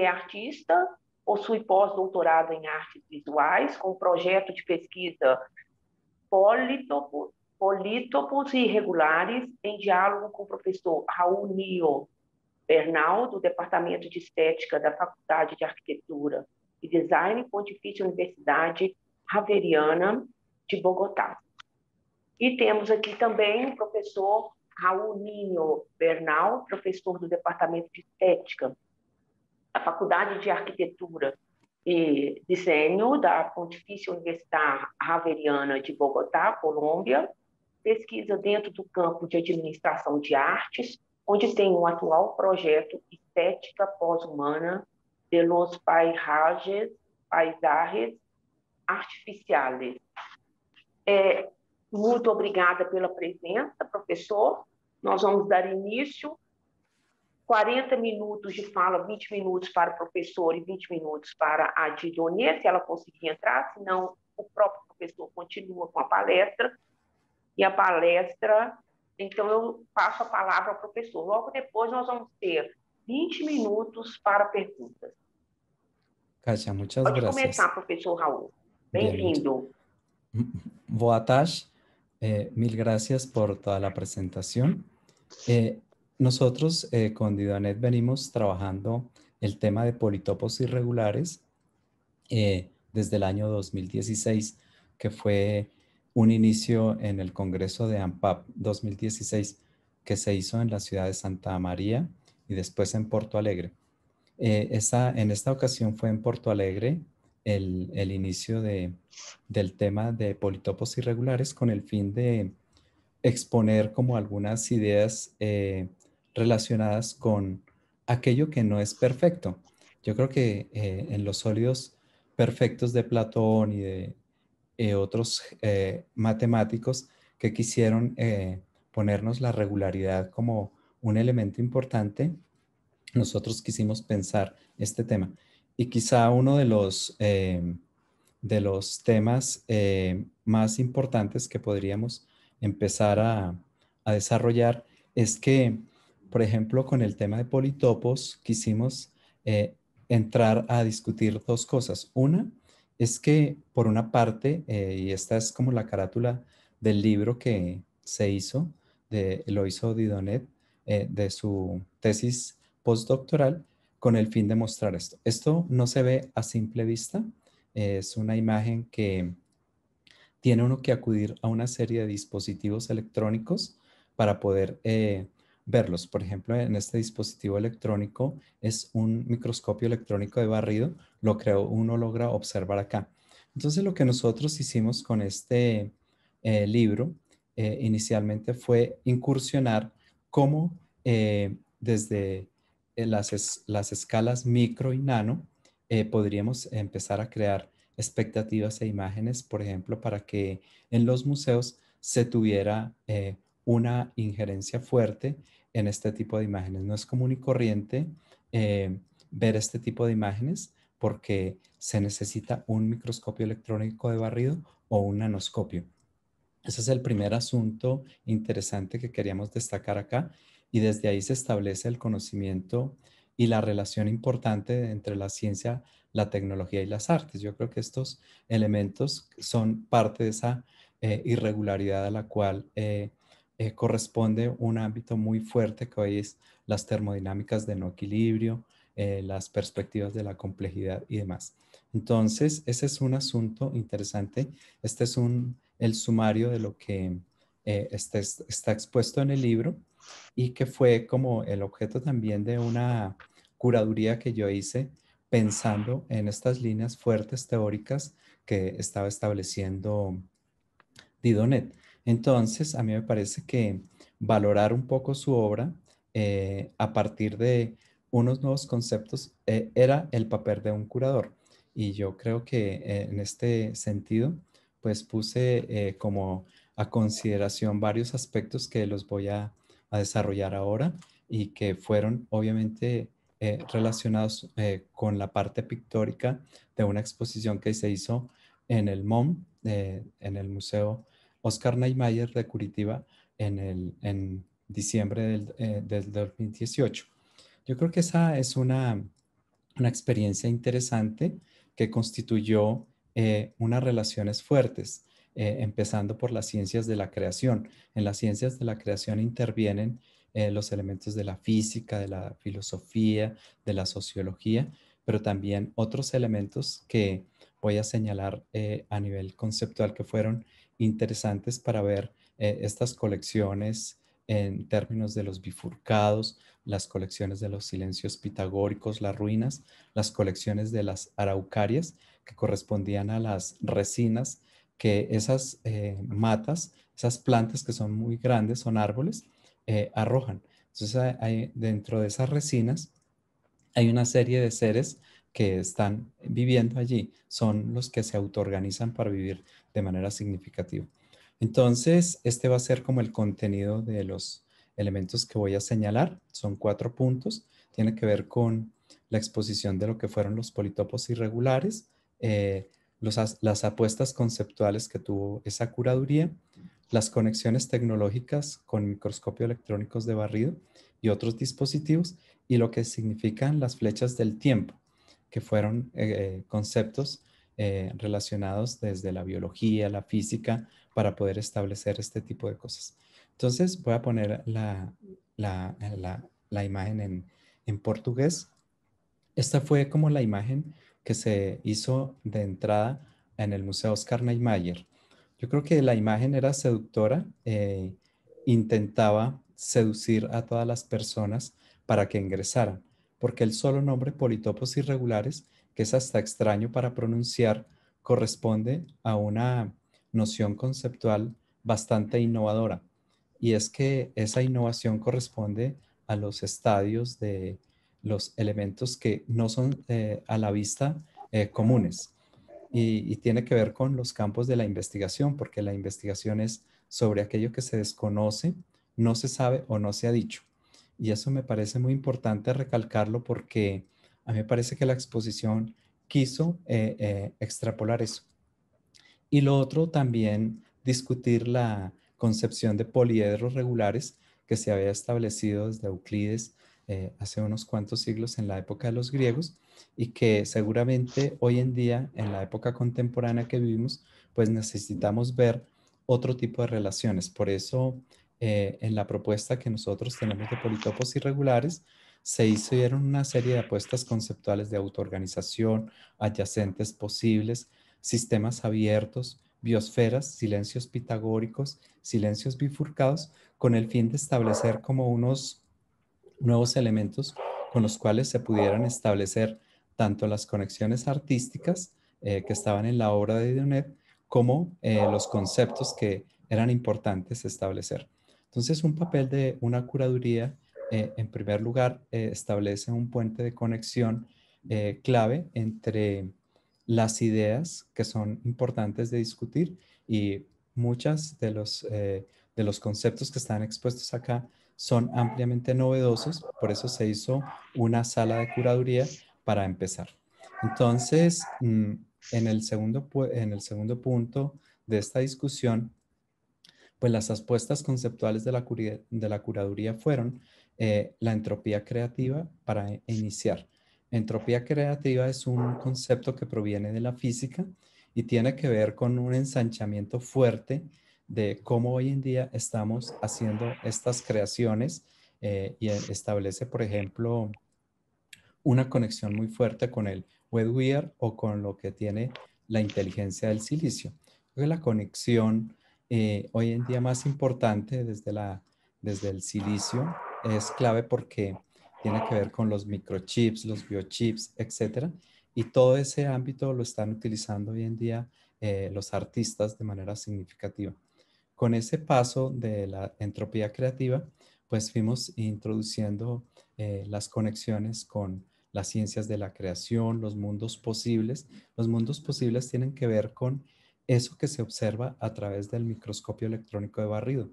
é artista, possui pós-doutorado em artes visuais, com projeto de pesquisa Polítopos Irregulares, em diálogo com o professor Raul Nio Bernal, do Departamento de Estética da Faculdade de Arquitetura e Design, Pontifícia Universidade Javeriana de Bogotá. E temos aqui também o professor Raul Nio Bernal, professor do Departamento de Estética da Faculdade de Arquitetura e Desenho da Pontifícia Universidade Javeriana de Bogotá, Colômbia, pesquisa dentro do campo de administração de artes, onde tem o atual projeto Estética Pós-Humana de los Paisajes Artificiales. Muito obrigada pela presença, professor. Nós vamos dar início. 40 minutos de fala, 20 minutos para o professor e 20 minutos para a Didonê, se ela conseguir entrar, senão o próprio professor continua com a palestra. E a palestra, então eu passo a palavra ao professor. Logo depois nós vamos ter 20 minutos para perguntas. Kátia, muchas Pode gracias. começar, professor Raul. Bem-vindo. Boa tarde. Mil gracias por toda la presentación. Nosotros con Didonet venimos trabajando el tema de politopos irregulares desde el año 2016, que fue un inicio en el Congreso de ANPAP 2016 que se hizo en la ciudad de Santa María y después en Porto Alegre. En esta ocasión fue en Porto Alegre el inicio del tema de politopos irregulares con el fin de exponer como algunas ideas relacionadas con aquello que no es perfecto. Yo creo que en los sólidos perfectos de Platón y de otros matemáticos que quisieron ponernos la regularidad como un elemento importante, nosotros quisimos pensar este tema. Y quizá uno de los temas más importantes que podríamos empezar a desarrollar es que, por ejemplo, con el tema de politopos, quisimos entrar a discutir dos cosas. Una es que, por una parte, y esta es como la carátula del libro que se hizo, lo hizo Didonet, de su tesis postdoctoral, con el fin de mostrar esto. Esto no se ve a simple vista, es una imagen que tiene uno que acudir a una serie de dispositivos electrónicos para poder verlos. Por ejemplo, en este dispositivo electrónico es un microscopio electrónico de barrido, uno logra observar acá. Entonces, lo que nosotros hicimos con este libro inicialmente fue incursionar cómo desde las escalas micro y nano podríamos empezar a crear expectativas e imágenes, por ejemplo, para que en los museos se tuviera una injerencia fuerte en este tipo de imágenes. No es común y corriente ver este tipo de imágenes porque se necesita un microscopio electrónico de barrido o un nanoscopio. Ese es el primer asunto interesante que queríamos destacar acá y desde ahí se establece el conocimiento y la relación importante entre la ciencia, la tecnología y las artes. Yo creo que estos elementos son parte de esa irregularidad a la cual corresponde un ámbito muy fuerte que hoy es las termodinámicas de no equilibrio, las perspectivas de la complejidad y demás. Entonces, ese es un asunto interesante. Este es el sumario de lo que está expuesto en el libro y que fue como el objeto también de una curaduría que yo hice pensando en estas líneas fuertes teóricas que estaba estableciendo Didonet. Entonces, a mí me parece que valorar un poco su obra a partir de unos nuevos conceptos era el papel de un curador. Y yo creo que en este sentido, pues puse como a consideración varios aspectos que los voy a desarrollar ahora y que fueron obviamente relacionados con la parte pictórica de una exposición que se hizo en el MOM, en el Museo Oscar Niemeyer de Curitiba en diciembre del 2018. Yo creo que esa es una una experiencia interesante que constituyó unas relaciones fuertes, empezando por las ciencias de la creación. En las ciencias de la creación intervienen los elementos de la física, de la filosofía, de la sociología, pero también otros elementos que voy a señalar a nivel conceptual que fueron interesantes para ver estas colecciones en términos de los bifurcados, las colecciones de los silencios pitagóricos, las ruinas, las colecciones de las araucarias, que correspondían a las resinas que esas matas, esas plantas que son muy grandes, son árboles, arrojan. Entonces, dentro de esas resinas hay una serie de seres que están viviendo allí, son los que se autoorganizan para vivir de manera significativa. Entonces, este va a ser como el contenido de los elementos que voy a señalar. Son 4 puntos. Tiene que ver con la exposición de lo que fueron los politopos irregulares, las apuestas conceptuales que tuvo esa curaduría, las conexiones tecnológicas con microscopio electrónicos de barrido y otros dispositivos, y lo que significan las flechas del tiempo, que fueron conceptos relacionados desde la biología, la física, para poder establecer este tipo de cosas. Entonces voy a poner la imagen en portugués. Esta fue como la imagen que se hizo de entrada en el Museo Oscar Niemeyer. Yo creo que la imagen era seductora, intentaba seducir a todas las personas para que ingresaran, porque el solo nombre politopos irregulares, que es hasta extraño para pronunciar, corresponde a una noción conceptual bastante innovadora. Y es que esa innovación corresponde a los estadios de los elementos que no son a la vista comunes. Y tiene que ver con los campos de la investigación, porque la investigación es sobre aquello que se desconoce, no se sabe o no se ha dicho. Y eso me parece muy importante recalcarlo porque a mí me parece que la exposición quiso extrapolar eso. Y lo otro también discutir la concepción de poliedros regulares que se había establecido desde Euclides hace unos cuantos siglos en la época de los griegos y que seguramente hoy en día, en la época contemporánea que vivimos, pues necesitamos ver otro tipo de relaciones. Por eso, en la propuesta que nosotros tenemos de politopos irregulares, se hicieron una serie de apuestas conceptuales de autoorganización, adyacentes posibles, sistemas abiertos, biosferas, silencios pitagóricos, silencios bifurcados, con el fin de establecer como unos nuevos elementos con los cuales se pudieran establecer tanto las conexiones artísticas que estaban en la obra de Dionet como los conceptos que eran importantes establecer. Entonces, un papel de una curaduría, en primer lugar, establece un puente de conexión clave entre las ideas que son importantes de discutir y muchas de los conceptos que están expuestos acá son ampliamente novedosos, por eso se hizo una sala de curaduría para empezar. Entonces, en el segundo punto de esta discusión, pues las apuestas conceptuales de la curaduría fueron la entropía creativa para iniciar. Entropía creativa es un concepto que proviene de la física y tiene que ver con un ensanchamiento fuerte de cómo hoy en día estamos haciendo estas creaciones y establece, por ejemplo, una conexión muy fuerte con el WebWare o con lo que tiene la inteligencia del silicio. Creo que la conexión hoy en día más importante desde el silicio es clave porque tiene que ver con los microchips, los biochips, etcétera. Y todo ese ámbito lo están utilizando hoy en día los artistas de manera significativa. Con ese paso de la entropía creativa, pues fuimos introduciendo las conexiones con las ciencias de la creación, los mundos posibles. Los mundos posibles tienen que ver con eso que se observa a través del microscopio electrónico de barrido.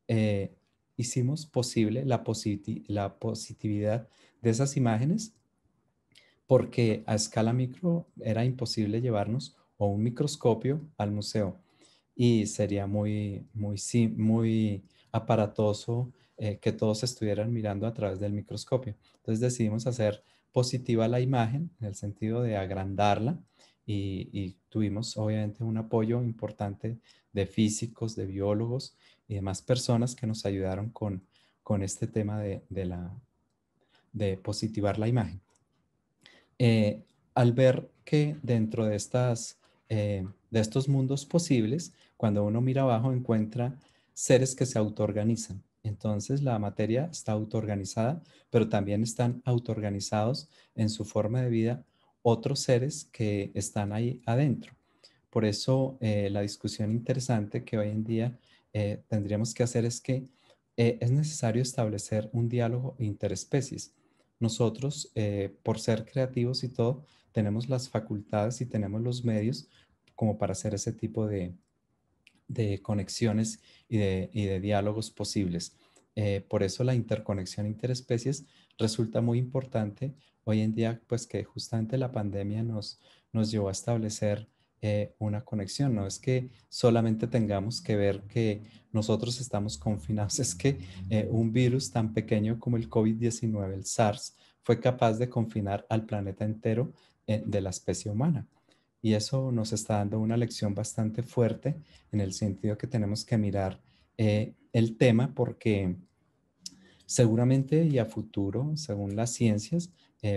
Eh, Hicimos posible la positividad de esas imágenes porque a escala micro era imposible llevarnos o un microscopio al museo y sería muy aparatoso que todos estuvieran mirando a través del microscopio. Entonces decidimos hacer positiva la imagen, en el sentido de agrandarla, y tuvimos obviamente un apoyo importante de físicos, de biólogos y demás personas que nos ayudaron con este tema de positivar la imagen. eh, Al ver que dentro de estos mundos posibles, cuando uno mira abajo encuentra seres que se autoorganizan. Entonces la materia está autoorganizada, pero también están autoorganizados en su forma de vida otros seres que están ahí adentro. Por eso la discusión interesante que hoy en día tendríamos que hacer es que es necesario establecer un diálogo interespecies. Nosotros, por ser creativos y todo, tenemos las facultades y tenemos los medios como para hacer ese tipo de conexiones y de diálogos posibles. Por eso la interconexión interespecies resulta muy importante hoy en día, pues que justamente la pandemia nos llevó a establecer una conexión. No es que solamente tengamos que ver que nosotros estamos confinados, es que un virus tan pequeño como el COVID-19, el SARS, fue capaz de confinar al planeta entero de la especie humana. Y eso nos está dando una lección bastante fuerte en el sentido que tenemos que mirar el tema porque seguramente y a futuro, según las ciencias,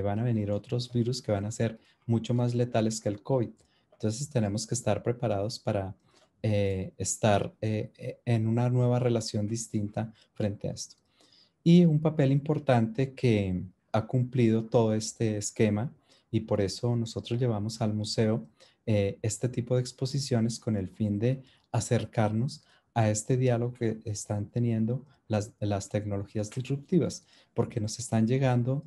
van a venir otros virus que van a ser mucho más letales que el COVID. Entonces tenemos que estar preparados para estar en una nueva relación distinta frente a esto. Y un papel importante que ha cumplido todo este esquema, y por eso nosotros llevamos al museo este tipo de exposiciones con el fin de acercarnos a este diálogo que están teniendo las tecnologías disruptivas, porque nos están llegando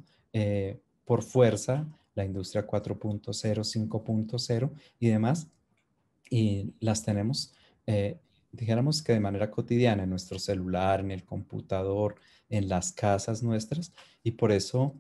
por fuerza la industria 4.0, 5.0 y demás, y las tenemos, dijéramos que de manera cotidiana en nuestro celular, en el computador, en las casas nuestras, y por eso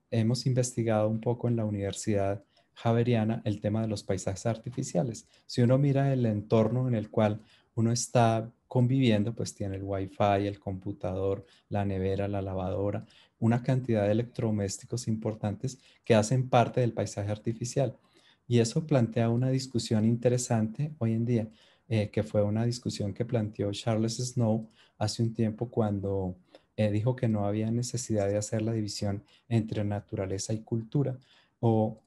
hemos investigado un poco en la Universidad Javeriana el tema de los paisajes artificiales. Si uno mira el entorno en el cual uno está conviviendo, pues tiene el wifi, el computador, la nevera, la lavadora, una cantidad de electrodomésticos importantes que hacen parte del paisaje artificial. Y eso plantea una discusión interesante hoy en día, que fue una discusión que planteó Charles Snow hace un tiempo cuando dijo que no había necesidad de hacer la división entre naturaleza y cultura, o,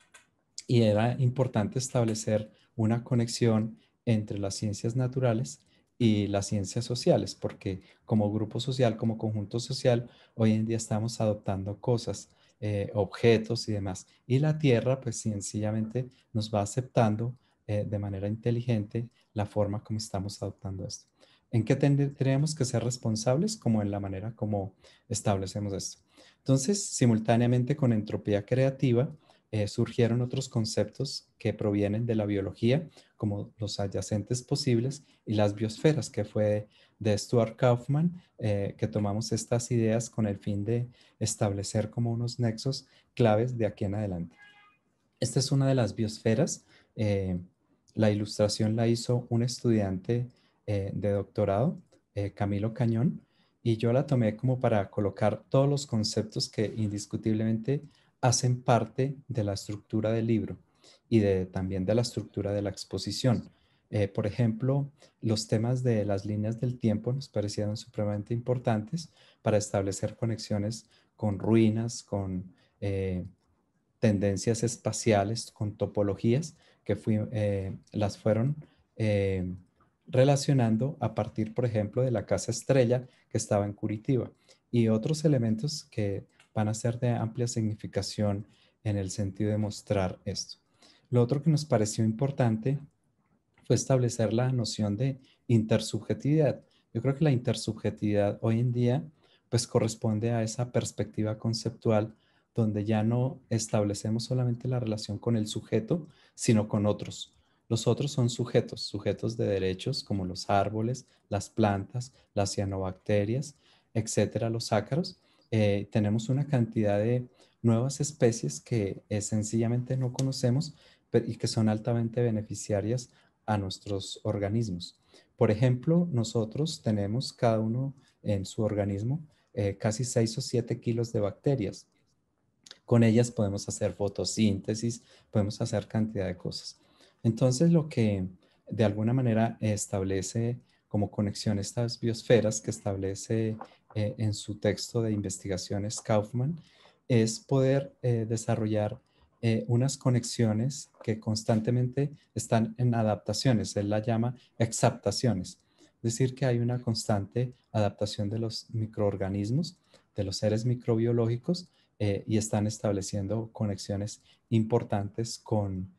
y era importante establecer una conexión entre las ciencias naturales y las ciencias sociales, porque como grupo social, como conjunto social, hoy en día estamos adoptando cosas, objetos y demás. Y la Tierra, pues sencillamente nos va aceptando de manera inteligente la forma como estamos adoptando esto. ¿En qué tendríamos que ser responsables? Como en la manera como establecemos esto. Entonces, simultáneamente con entropía creativa, surgieron otros conceptos que provienen de la biología, como los adyacentes posibles y las biosferas, que fue de Stuart Kauffman, que tomamos estas ideas con el fin de establecer como unos nexos claves de aquí en adelante. Esta es una de las biosferas. La ilustración la hizo un estudiante de doctorado, Camilo Cañón, y yo la tomé como para colocar todos los conceptos que indiscutiblemente hacen parte de la estructura del libro y también de la estructura de la exposición. Por ejemplo, los temas de las líneas del tiempo nos parecieron supremamente importantes para establecer conexiones con ruinas, con tendencias espaciales, con topologías que las fueron eh, relacionando a partir, por ejemplo, de la casa estrella que estaba en Curitiba y otros elementos que van a ser de amplia significación en el sentido de mostrar esto. Lo otro que nos pareció importante fue establecer la noción de intersubjetividad. Yo creo que la intersubjetividad hoy en día pues corresponde a esa perspectiva conceptual donde ya no establecemos solamente la relación con el sujeto, sino con otros. Los otros son sujetos, sujetos de derechos como los árboles, las plantas, las cianobacterias, etcétera, los ácaros. Tenemos una cantidad de nuevas especies que sencillamente no conocemos y que son altamente beneficiarias a nuestros organismos. Por ejemplo, nosotros tenemos cada uno en su organismo casi 6 o 7 kilos de bacterias. Con ellas podemos hacer fotosíntesis, podemos hacer cantidad de cosas. Entonces, lo que de alguna manera establece como conexión estas biosferas que establece en su texto de investigaciones Kaufman es poder desarrollar unas conexiones que constantemente están en adaptaciones. Él la llama exaptaciones. Es decir, que hay una constante adaptación de los microorganismos, de los seres microbiológicos, y están estableciendo conexiones importantes con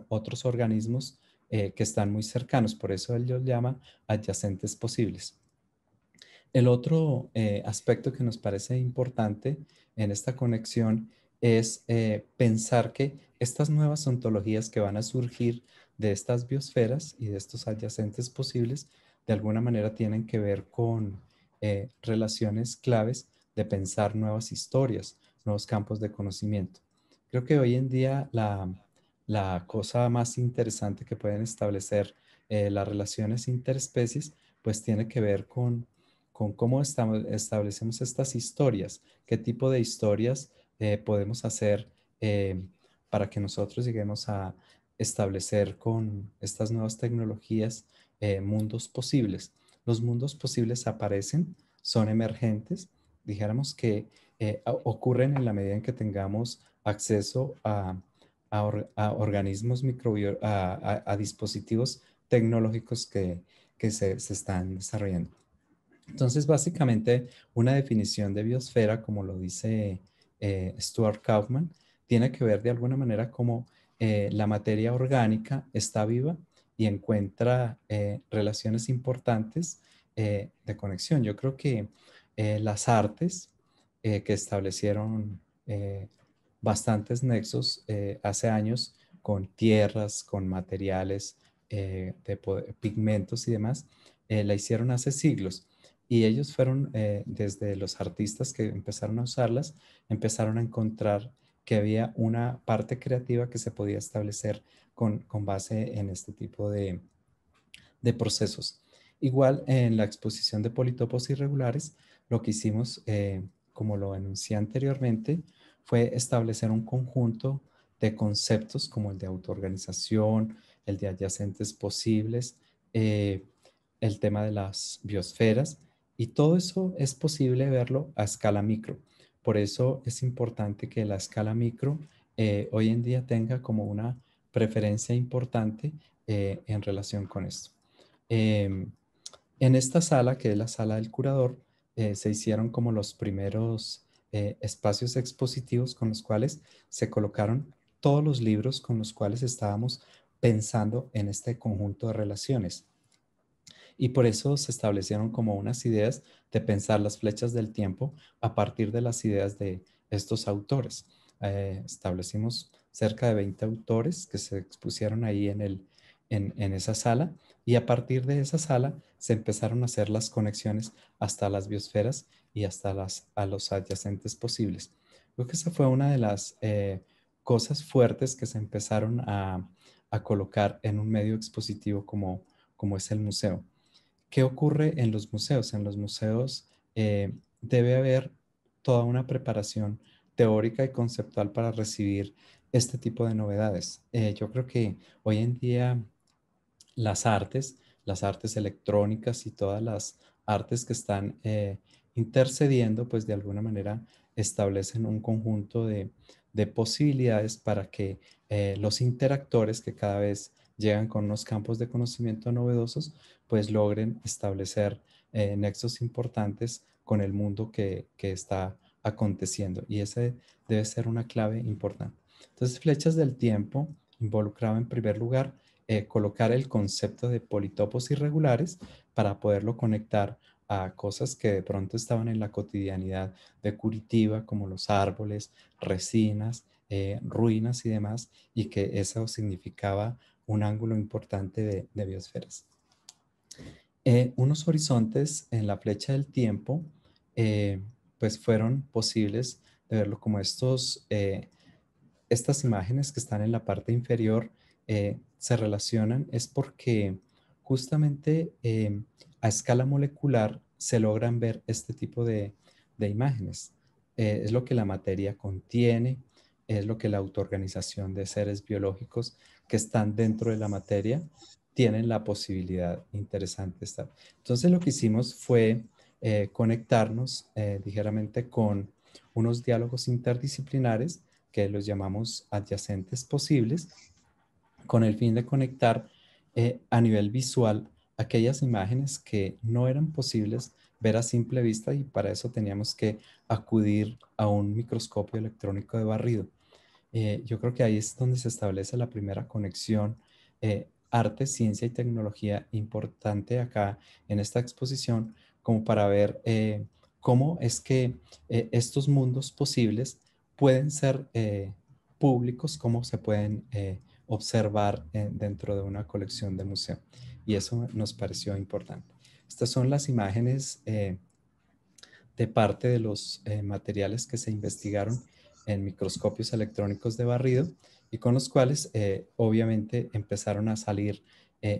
otros organismos que están muy cercanos. Por eso él los llama adyacentes posibles. El otro aspecto que nos parece importante en esta conexión es pensar que estas nuevas ontologías que van a surgir de estas biosferas y de estos adyacentes posibles, de alguna manera tienen que ver con relaciones claves de pensar nuevas historias, nuevos campos de conocimiento. Creo que hoy en día la cosa más interesante que pueden establecer las relaciones interespecies, pues tiene que ver con cómo establecemos estas historias, qué tipo de historias podemos hacer eh, para que nosotros lleguemos a establecer con estas nuevas tecnologías mundos posibles. Los mundos posibles aparecen, son emergentes, dijéramos que ocurren en la medida en que tengamos acceso a organismos a dispositivos tecnológicos que se están desarrollando. Entonces, básicamente, una definición de biosfera, como lo dice Stuart Kaufman, tiene que ver de alguna manera como la materia orgánica está viva y encuentra relaciones importantes de conexión. Yo creo que las artes que establecieron bastantes nexos hace años con tierras, con materiales pigmentos y demás, la hicieron hace siglos. Y ellos fueron, desde los artistas que empezaron a usarlas, empezaron a encontrar que había una parte creativa que se podía establecer con base en este tipo de procesos. Igual en la exposición de politopos irregulares, lo que hicimos, como lo enuncié anteriormente, fue establecer un conjunto de conceptos como el de autoorganización, el de adyacentes posibles, el tema de las biosferas, y todo eso es posible verlo a escala micro. Por eso es importante que la escala micro hoy en día tenga como una preferencia importante en relación con esto. Em, en esta sala, que es la sala del curador, se hicieron como los primeros espacios expositivos con los cuales se colocaron todos los libros con los cuales estábamos pensando en este conjunto de relaciones. Y por eso se establecieron como unas ideas de pensar las flechas del tiempo a partir de las ideas de estos autores. Establecimos cerca de 20 autores que se expusieron ahí en esa sala, y a partir de esa sala se empezaron a hacer las conexiones hasta las biosferas y hasta a los adyacentes posibles. Creo que esa fue una de las cosas fuertes que se empezaron a colocar en un medio expositivo como es el museo. ¿Qué ocurre en los museos? En los museos debe haber toda una preparación teórica y conceptual para recibir este tipo de novedades. Yo creo que hoy en día las artes electrónicas y todas las artes que están intercediendo, pues de alguna manera establecen un conjunto de posibilidades para que los interactores que cada vez llegan con unos campos de conocimiento novedosos, pues logren establecer nexos importantes con el mundo que está aconteciendo. Y ese debe ser una clave importante. Entonces, flechas del tiempo involucraba en primer lugar colocar el concepto de politopos irregulares para poderlo conectar a cosas que de pronto estaban en la cotidianidad de Curitiba, como los árboles, resinas, ruinas y demás, y que eso significaba un ángulo importante de biosferas. Unos horizontes en la flecha del tiempo, pues fueron posibles de verlo como estas imágenes que están en la parte inferior se relacionan, es porque justamente a escala molecular se logran ver este tipo de imágenes. es lo que la materia contiene, es lo que la autoorganización de seres biológicos que están dentro de la materia tienen la posibilidad interesante de estar. Entonces lo que hicimos fue conectarnos ligeramente con unos diálogos interdisciplinares que los llamamos adyacentes posibles, con el fin de conectar a nivel visual aquellas imágenes que no eran posibles ver a simple vista y para eso teníamos que acudir a un microscopio electrónico de barrido. Yo creo que ahí es donde se establece la primera conexión arte, ciencia y tecnología importante acá en esta exposición, como para ver cómo es que estos mundos posibles pueden ser públicos, cómo se pueden observar dentro de una colección de museo. Y eso nos pareció importante. Estas son las imágenes de parte de los materiales que se investigaron en microscopios electrónicos de barrido y con los cuales obviamente empezaron a salir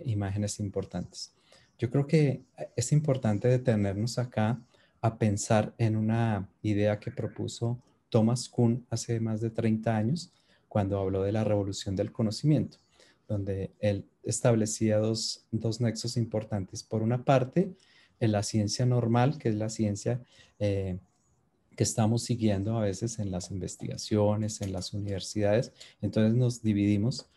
imágenes importantes. Yo creo que es importante detenernos acá a pensar en una idea que propuso Thomas Kuhn hace más de 30 años, cuando habló de la revolución del conocimiento, donde él establecía dos nexos importantes. Por una parte, en la ciencia normal, que es la ciencia eh, que estamos siguiendo a veces en las investigaciones, en las universidades. Entonces nos dividimos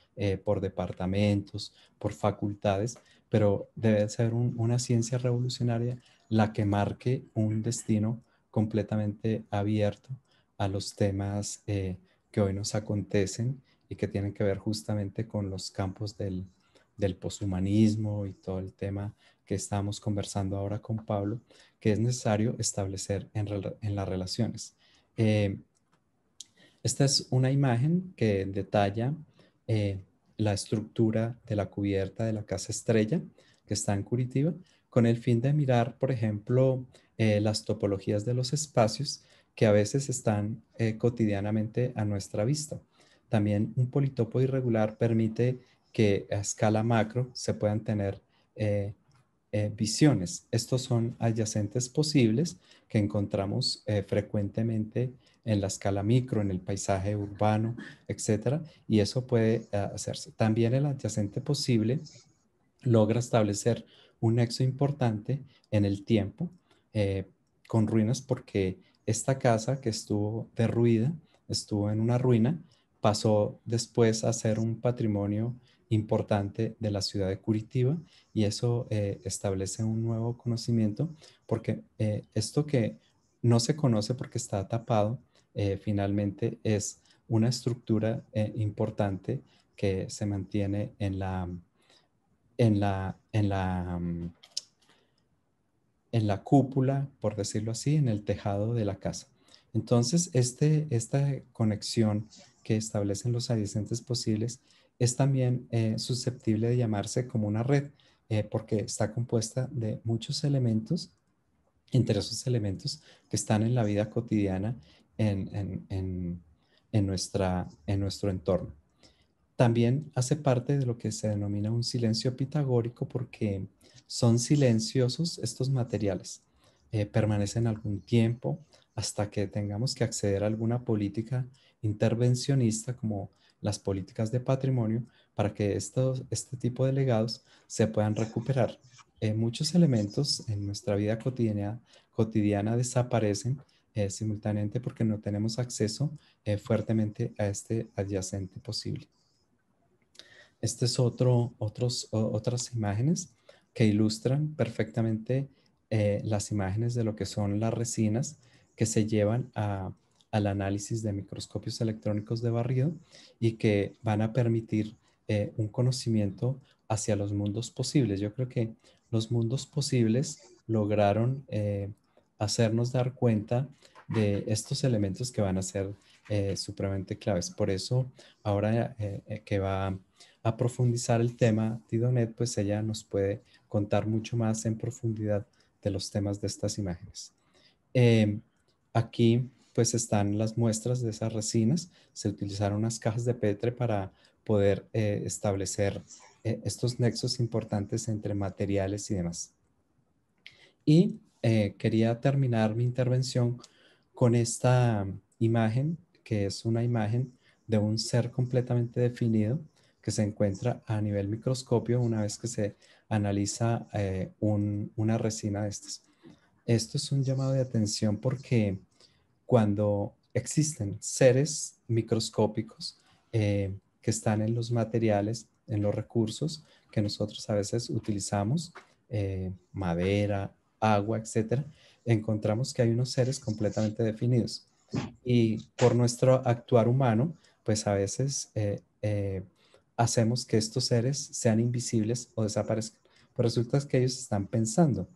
por departamentos, por facultades, pero debe ser una ciencia revolucionaria la que marque un destino completamente abierto a los temas que hoy nos acontecen y que tienen que ver justamente con los campos del poshumanismo y todo el tema que estamos conversando ahora con Pablo, que es necesario establecer en las relaciones. Eh, Esta es una imagen que detalla eh, la estructura de la cubierta de la Casa Estrella, que está en Curitiba, con el fin de mirar, por ejemplo, las topologías de los espacios que a veces están cotidianamente a nuestra vista. También un politopo irregular permite que a escala macro se puedan tener eh, visiones. Estos son adyacentes posibles que encontramos frecuentemente en la escala micro, en el paisaje urbano, etcétera, y eso puede hacerse. También el adyacente posible logra establecer un nexo importante en el tiempo eh, con ruinas porque esta casa que estuvo derruida, estuvo en una ruina, pasó después a ser un patrimonio importante de la ciudad de Curitiba y eso establece un nuevo conocimiento porque esto que no se conoce porque está tapado, finalmente es una estructura importante que se mantiene en la cúpula, por decirlo así, en el tejado de la casa. Entonces, esta conexión que establecen los adyacentes posibles es también susceptible de llamarse como una red, porque está compuesta de muchos elementos, entre esos elementos que están en la vida cotidiana en nuestro entorno. También hace parte de lo que se denomina un silencio pitagórico porque son silenciosos estos materiales. Permanecen algún tiempo hasta que tengamos que acceder a alguna política intervencionista como las políticas de patrimonio para que este tipo de legados se puedan recuperar. Muchos elementos en nuestra vida cotidiana desaparecen simultáneamente porque no tenemos acceso fuertemente a este adyacente posible. Este es otras imágenes que ilustran perfectamente las imágenes de lo que son las resinas que se llevan al análisis de microscopios electrónicos de barrido y que van a permitir un conocimiento hacia los mundos posibles. Yo creo que los mundos posibles lograron hacernos dar cuenta de estos elementos que van a ser supremamente claves. Por eso, ahora que va a profundizar el tema, Tidonet, pues ella nos puede contar mucho más en profundidad de los temas de estas imágenes. Eh, Aquí pues están las muestras de esas resinas. Se utilizaron unas cajas de Petre para poder establecer estos nexos importantes entre materiales y demás. Y quería terminar mi intervención con esta imagen, que es una imagen de un ser completamente definido que se encuentra a nivel microscopio una vez que se analiza una resina de estas. Esto es un llamado de atención porque cuando existen seres microscópicos que están en los materiales, en los recursos que nosotros a veces utilizamos, madera, agua, etcétera, encontramos que hay unos seres completamente definidos. Y por nuestro actuar humano, pues a veces hacemos que estos seres sean invisibles o desaparezcan. Pero resulta que ellos están pensando.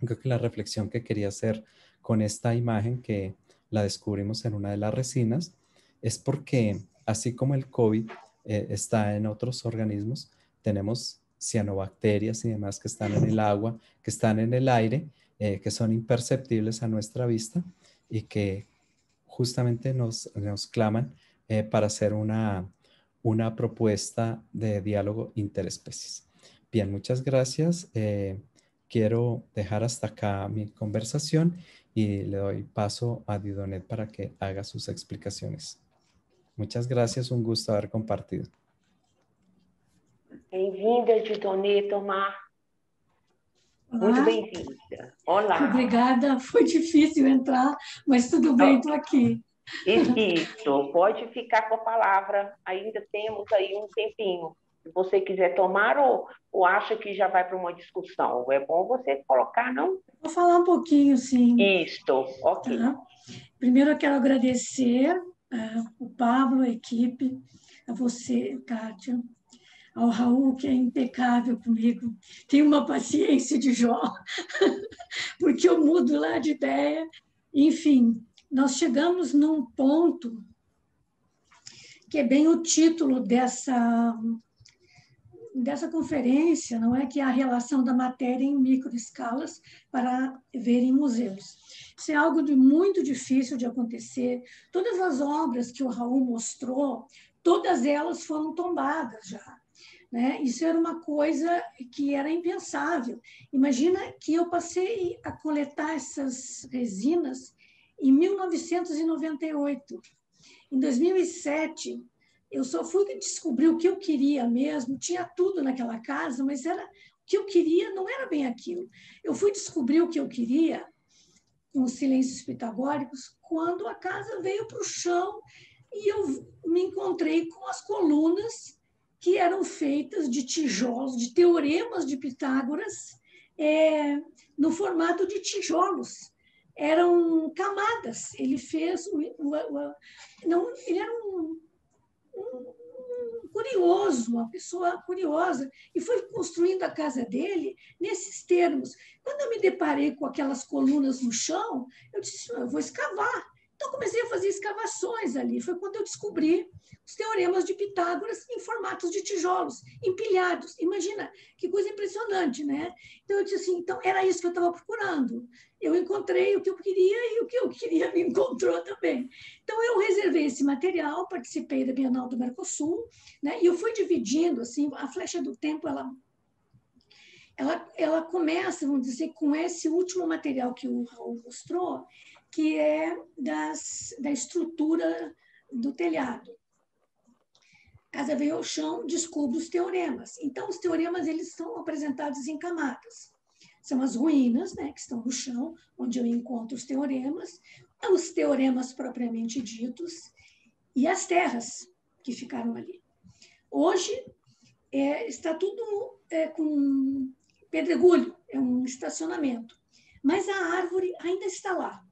Creo que la reflexión que quería hacer con esta imagen que la descubrimos en una de las resinas es porque así como el COVID está en otros organismos, tenemos cianobacterias y demás que están en el agua, que están en el aire, que son imperceptibles a nuestra vista y que justamente nos claman para hacer una propuesta de diálogo interespecies. Bien, muchas gracias. Quiero dejar hasta acá mi conversación y le doy paso a Didonet para que haga sus explicaciones. Muchas gracias, un gusto haber compartido. Bem-vinda, Didonê, Tomar. Muito Olá, bem-vinda. Olá. obrigada. Foi difícil entrar, mas tudo bem, estou aqui. Isso, pode ficar com a palavra. Ainda temos aí um tempinho. Se você quiser tomar ou acha que já vai para uma discussão, é bom você colocar, não? Vou falar um pouquinho, sim. Isto, ok. Tá? Primeiro, eu quero agradecer o Pablo, a equipe, a você, Kátia, ao Raul, que é impecável comigo. Tem uma paciência de Jó, porque eu mudo lá de ideia. Enfim, nós chegamos num ponto que é bem o título dessa conferência, não é, que é a relação da matéria em microescalas para ver em museus. Isso é algo muito difícil de acontecer. Todas as obras que o Raul mostrou, todas elas foram tombadas já. Né? Isso era uma coisa que era impensável. Imagina que eu passei a coletar essas resinas em 1998. Em 2007, eu só fui descobrir o que eu queria mesmo. Tinha tudo naquela casa, mas o que eu queria não era bem aquilo. Eu fui descobrir o que eu queria com os silêncios pitagóricos quando a casa veio para o chão e eu me encontrei com as colunas que eram feitas de tijolos, de teoremas de Pitágoras, no formato de tijolos. Eram camadas. Ele fez... ele era um curioso, uma pessoa curiosa, e foi construindo a casa dele nesses termos. Quando eu me deparei com aquelas colunas no chão, eu disse, eu vou escavar. Então, comecei a fazer escavações ali. Foi quando eu descobri os teoremas de Pitágoras em formatos de tijolos, empilhados. Imagina, que coisa impressionante, né? Então, eu disse assim, então, era isso que eu estava procurando. Eu encontrei o que eu queria e o que eu queria me encontrou também. Então, eu reservei esse material, participei da Bienal do Mercosul, né? E eu fui dividindo, assim, a flecha do tempo, ela começa, vamos dizer, com esse último material que o Raul mostrou, que é da estrutura do telhado. A casa veio ao chão, descobre os teoremas. Então, os teoremas eles são apresentados em camadas. São as ruínas, né, que estão no chão, onde eu encontro os teoremas propriamente ditos, e as terras que ficaram ali. Hoje, está tudo com pedregulho, é um estacionamento. Mas a árvore ainda está lá.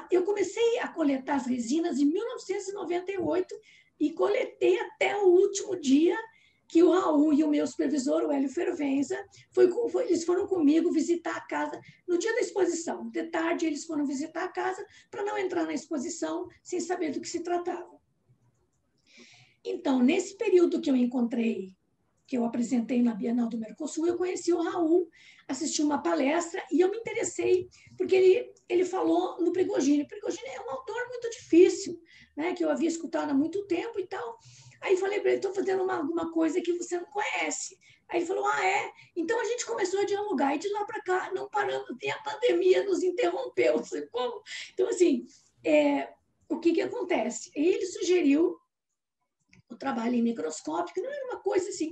Eu comecei a coletar as resinas em 1998 e coletei até o último dia que o Raul e o meu supervisor, o Hélio Fervenza, eles foram comigo visitar a casa no dia da exposição. De tarde, eles foram visitar a casa para não entrar na exposição sem saber do que se tratava. Então, nesse período que eu apresentei na Bienal do Mercosul, eu conheci o Raul, assisti uma palestra e eu me interessei, porque ele falou no Prigogine. O Prigogine é um autor muito difícil, né, que eu havia escutado há muito tempo e tal. Aí falei para ele, estou fazendo alguma coisa que você não conhece. Aí ele falou, é? Então a gente começou a dialogar, e de lá para cá não paramos, e a pandemia nos interrompeu. Então, assim, o que acontece? Ele sugeriu o trabalho em microscópio, que não era uma coisa assim,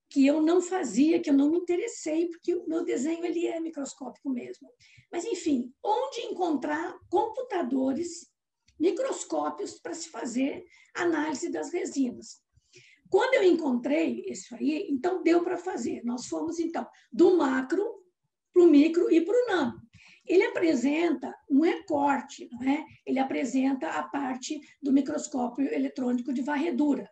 que eu não fazia, que eu não me interessei, porque o meu desenho ele é microscópico mesmo. Mas, enfim, onde encontrar computadores, microscópios para se fazer análise das resinas? Quando eu encontrei isso aí, então deu para fazer. Nós fomos, então, do macro para o micro e para o nano. Ele apresenta um recorte, não é? Ele apresenta a parte do microscópio eletrônico de varredura.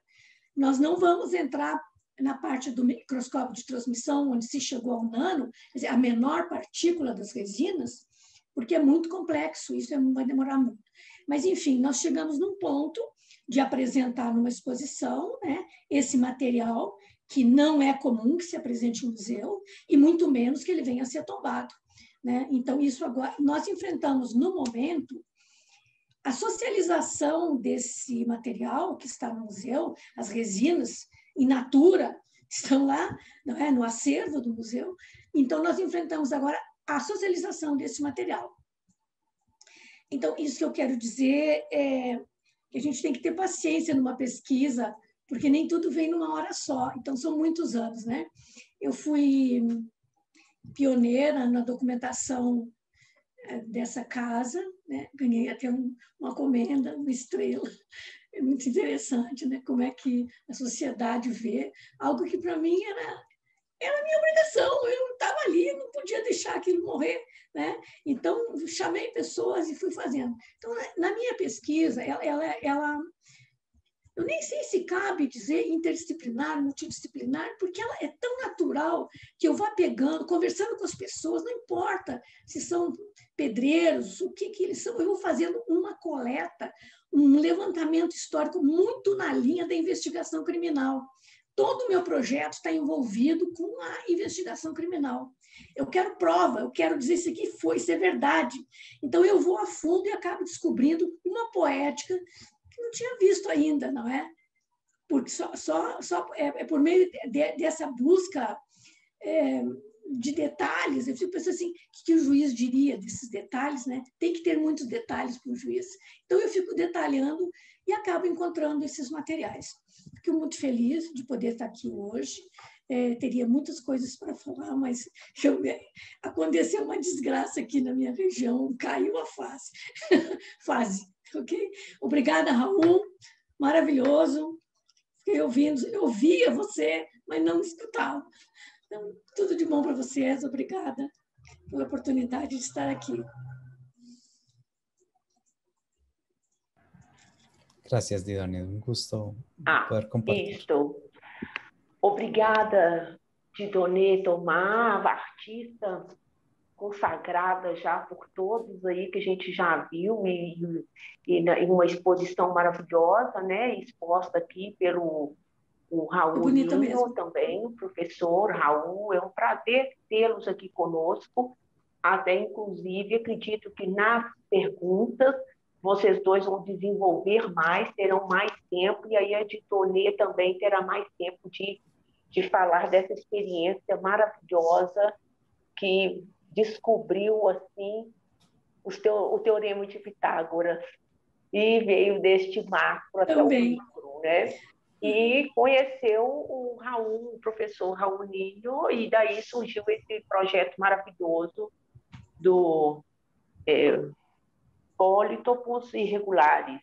Nós não vamos entrar na parte do microscópio de transmissão, onde se chegou ao nano, quer dizer, a menor partícula das resinas, porque é muito complexo, isso vai demorar muito. Mas, enfim, nós chegamos num ponto de apresentar numa exposição, né, esse material, que não é comum que se apresente em museu, e muito menos que ele venha a ser tombado. Né? Então, isso agora, nós enfrentamos, no momento, a socialização desse material que está no museu, as resinas in natura estão lá, não é, no acervo do museu. Então, nós enfrentamos agora a socialização desse material. Então, isso que eu quero dizer é que a gente tem que ter paciência numa pesquisa, porque nem tudo vem numa hora só. Então, são muitos anos, né? Eu fui pioneira na documentação dessa casa, né? Ganhei até uma comenda, uma estrela. É muito interessante, né? Como é que a sociedade vê algo que para mim era minha obrigação, eu estava ali, não podia deixar aquilo morrer, né? Então, chamei pessoas e fui fazendo. Então, na minha pesquisa, eu nem sei se cabe dizer interdisciplinar, multidisciplinar, porque ela é tão natural que eu vá pegando, conversando com as pessoas, não importa se são pedreiros, o que eles são, eu vou fazendo uma coleta, um levantamento histórico muito na linha da investigação criminal. Todo o meu projeto está envolvido com a investigação criminal. Eu quero prova, eu quero dizer isso aqui foi, isso é verdade. Então, eu vou a fundo e acabo descobrindo uma poética que não tinha visto ainda, não é? Porque só por meio dessa busca de detalhes, eu fico pensando assim, o que o juiz diria desses detalhes, né? Tem que ter muitos detalhes para o juiz. Então, eu fico detalhando e acabo encontrando esses materiais. Fico muito feliz de poder estar aqui hoje. Teria muitas coisas para falar, mas aconteceu uma desgraça aqui na minha região, caiu a fase. Ok? Obrigada, Raul. Maravilhoso. Fiquei ouvindo, eu ouvia você, mas não escutava. Então, tudo de bom para vocês. Obrigada pela oportunidade de estar aqui. Gracias, Didone. Un gusto poder compartir. Isso. Obrigada, Didone Tomar, artista consagrada já por todos aí que a gente já viu e uma exposição maravilhosa, né? Exposta aqui pelo Raul Ninho também, o professor Raul. É um prazer tê-los aqui conosco. Até, inclusive, acredito que nas perguntas vocês dois vão desenvolver mais, terão mais tempo, e aí a Didone também terá mais tempo de falar dessa experiência maravilhosa que descobriu assim o teorema de Pitágoras e veio deste macro até o micro, né? E conheceu o Raul, o professor Raul Ninho, e daí surgiu esse projeto maravilhoso do polítopos irregulares.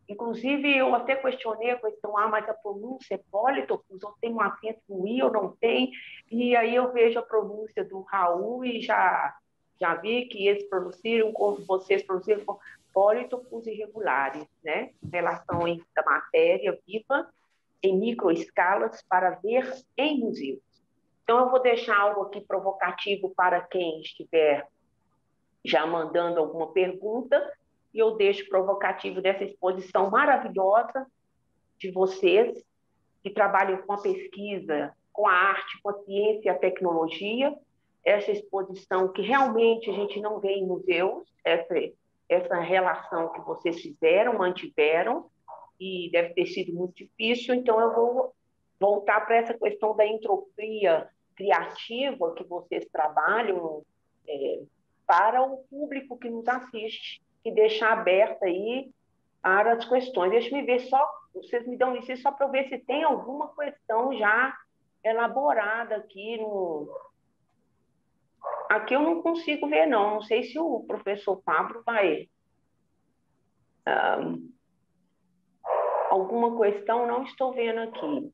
Inclusive, eu até questionei a questão, mas a pronúncia é polítopos, ou tem um acento no i ou não tem? E aí eu vejo a pronúncia do Raul e já vi que eles pronunciam como vocês pronunciam, como polítopos irregulares, né? Relações da matéria viva em microescalas para ver em museus. Então, eu vou deixar algo aqui provocativo para quem estiver já mandando alguma pergunta, e eu deixo provocativo dessa exposição maravilhosa de vocês, que trabalham com a pesquisa, com a arte, com a ciência e a tecnologia, essa exposição que realmente a gente não vê em museus, essa relação que vocês fizeram, mantiveram, e deve ter sido muito difícil, então eu vou voltar para essa questão da entropia criativa que vocês trabalham para o público que nos assiste, e deixar aberta aí para as questões. Deixa eu ver só, vocês me dão licença só para eu ver se tem alguma questão já elaborada aqui no... Aqui eu não consigo ver, não. Não sei se o professor Pablo vai... alguma questão, não estou vendo aqui.